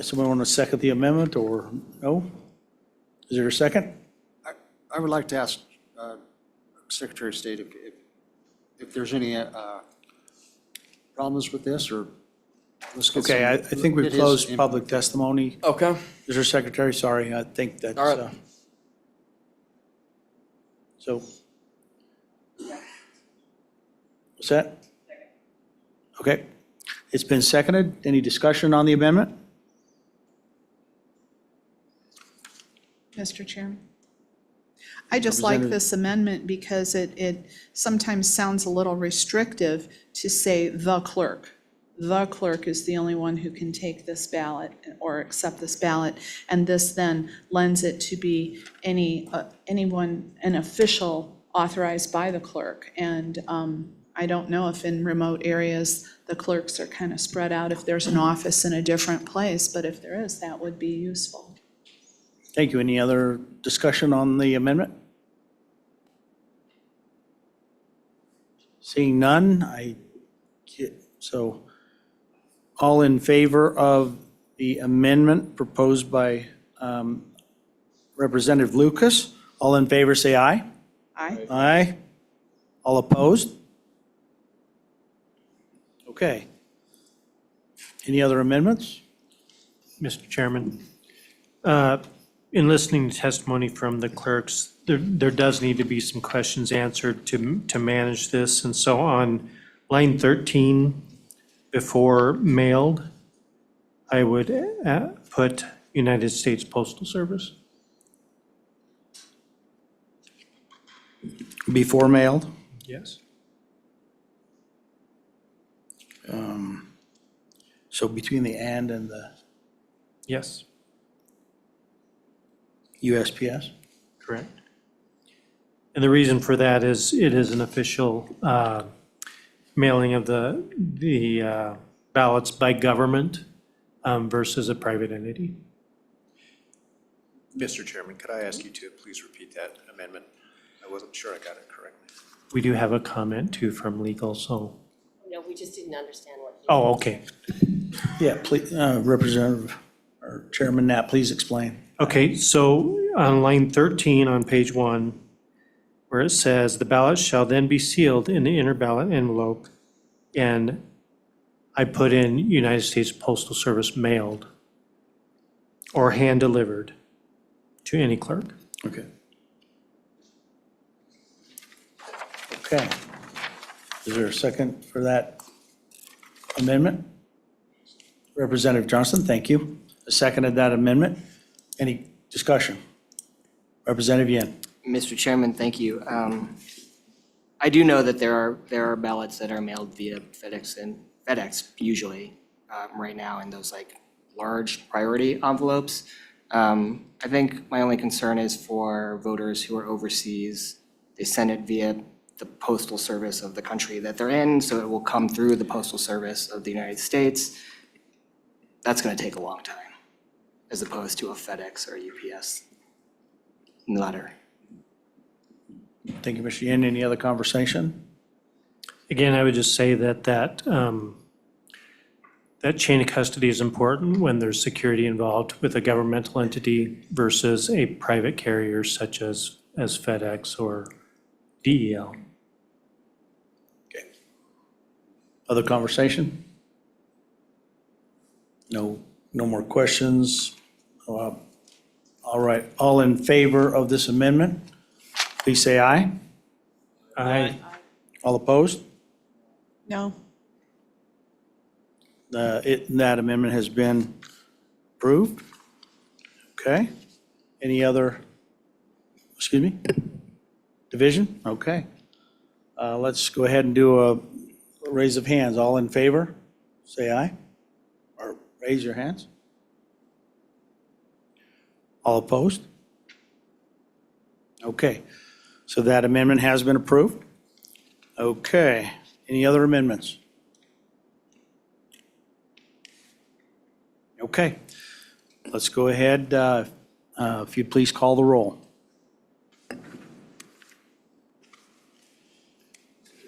someone want to second the amendment or no? Is there a second? I would like to ask Secretary of State if there's any problems with this, or let's get some. Okay, I think we've it is closed in- public testimony. Okay. Mr. Secretary, sorry, I think that's. All right. So. What's that? Okay, it's been seconded. Any discussion on the amendment? Mr. Chairman? I just like Representative- this amendment because it sometimes sounds a little restrictive to say the clerk. The clerk is the only one who can take this ballot or accept this ballot. And this then lends it to be anyone, an official authorized by the clerk. And I don't know if in remote areas, the clerks are kind of spread out, if there's an office in a different place, but if there is, that would be useful. Thank you. Any other discussion on the amendment? Seeing none, so all in favor of the amendment proposed by Representative Lucas, all in favor say aye. Aye. Aye. All opposed? Okay. Any other amendments? Mr. Chairman, in listening to testimony from the clerks, there does need to be some questions answered to manage this. And so on line 13, before mailed, I would put United States Postal Service. Before mailed? Yes. So between the and the Yes, USPS? correct. And the reason for that is it is an official mailing of the ballots by government versus a private entity. Mr. Chairman, could I ask you to please repeat that amendment? I wasn't sure I got it correctly. We do have a comment too from legal, so. No, we just didn't understand what. Oh, okay. Yeah, please, Representative or Chairman Knapp, please explain. Okay, so on line 13 on page 1, where it says, "The ballot shall then be sealed in the inner ballot envelope," and I put in United States Postal Service mailed or hand-delivered to any clerk. Okay. Okay. Is there a second for that amendment? Representative Johnson, thank you. Seconded that amendment. Any discussion? Representative Yen. Mr. Chairman, thank you. I do know that there are ballots that are mailed via FedEx usually right now in those like large priority envelopes. I think my only concern is for voters who are overseas. They send it via the postal service of the country that they're in, so it will come through the postal service of the United States. That's going to take a long time, as opposed to a FedEx or UPS letter. Thank you, Mr. Yen. Any other conversation? Again, I would just say that that chain of custody is important when there's security involved with a governmental entity versus a private carrier such as FedEx or DEL. Okay. Other conversation? No more questions? All right, all in favor of this amendment, please say aye. Aye. All opposed? No. That amendment has been approved. Okay. Any other, excuse me? Division? Okay. Let's go ahead and do a raise of hands. All in favor, say aye. Or raise your hands. All opposed? Okay. So that amendment has been approved. Okay. Any other amendments? Okay. Let's go ahead. If you'd please call the roll.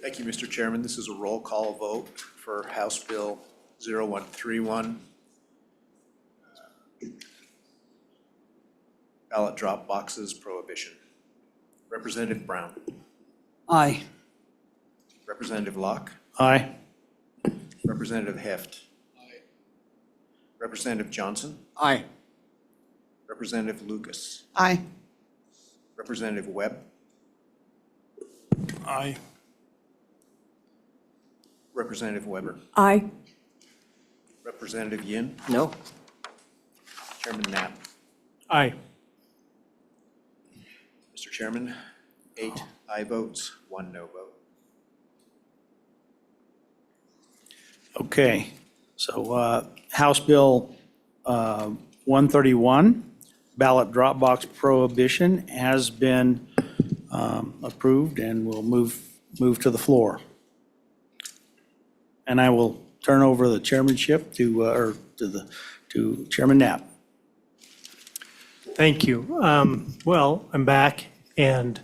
Thank you, Mr. Chairman. This is a roll call vote for House Bill 0131. Ballot drop boxes prohibition. Representative Brown. Aye. Representative Locke. Aye. Representative Heft. Aye. Representative Johnson. Aye. Representative Lucas. Aye. Representative Webb. Aye. Representative Weber. Aye. Representative Yin. No? Chairman Knapp. Aye. Mr. Chairman, 8 aye votes, 1 no vote. Okay. So House Bill 131, ballot drop box prohibition, has been approved and will move to the floor. And I will turn over the chairmanship to Chairman Knapp. Thank you. Well, I'm back, and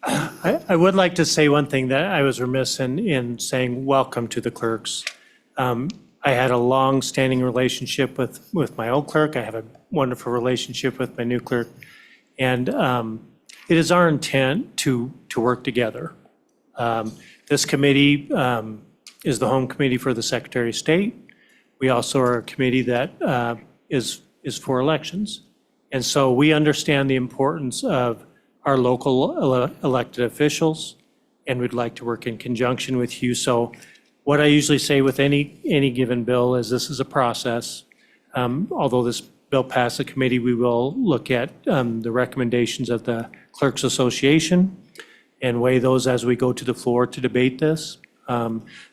I would like to say one thing that I was remiss in saying welcome to the clerks. I had a long-standing relationship with my old clerk. I have a wonderful relationship with my new clerk. And it is our intent to work together. This committee is the home committee for the Secretary of State. We also are a committee that is for elections. And so we understand the importance of our local elected officials, and we'd like to work in conjunction with you. So what I usually say with any given bill is this is a process. Although this bill passed the committee, we will look at the recommendations of the Clerks Association and weigh those as we go to the floor to debate this.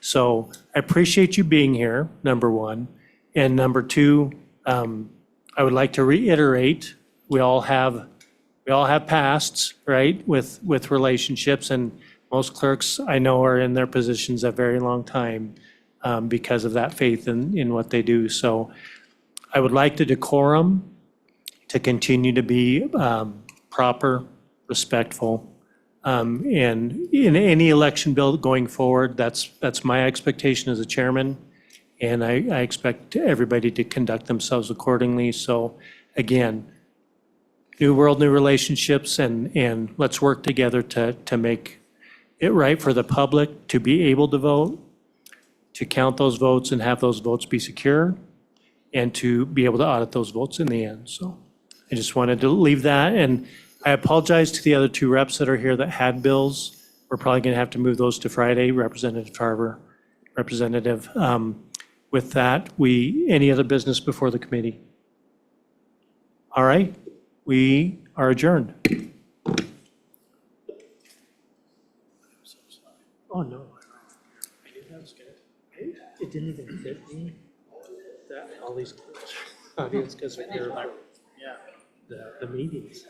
So I appreciate you being here, number one. And number two, I would like to reiterate, we all have pasts, right, with relationships, and most clerks I know are in their positions a very long time because of that faith in what they do. So I would like the decorum to continue to be proper, respectful, and in any election bill going forward, that's my expectation as a chairman. And I expect everybody to conduct themselves accordingly. So again, new world, new relationships, and let's work together to make it right for the public to be able to vote, to count those votes and have those votes be secure, and to be able to audit those votes in the end. So I just wanted to leave that, and I apologize to the other two reps that are here that had bills. We're probably going to have to move those to Friday, Representative Tarver, Representative. With that, any other business before the committee? All right, we are adjourned. Oh, no. I knew that was good. It didn't even fit me, all these audience, because of your, the meetings.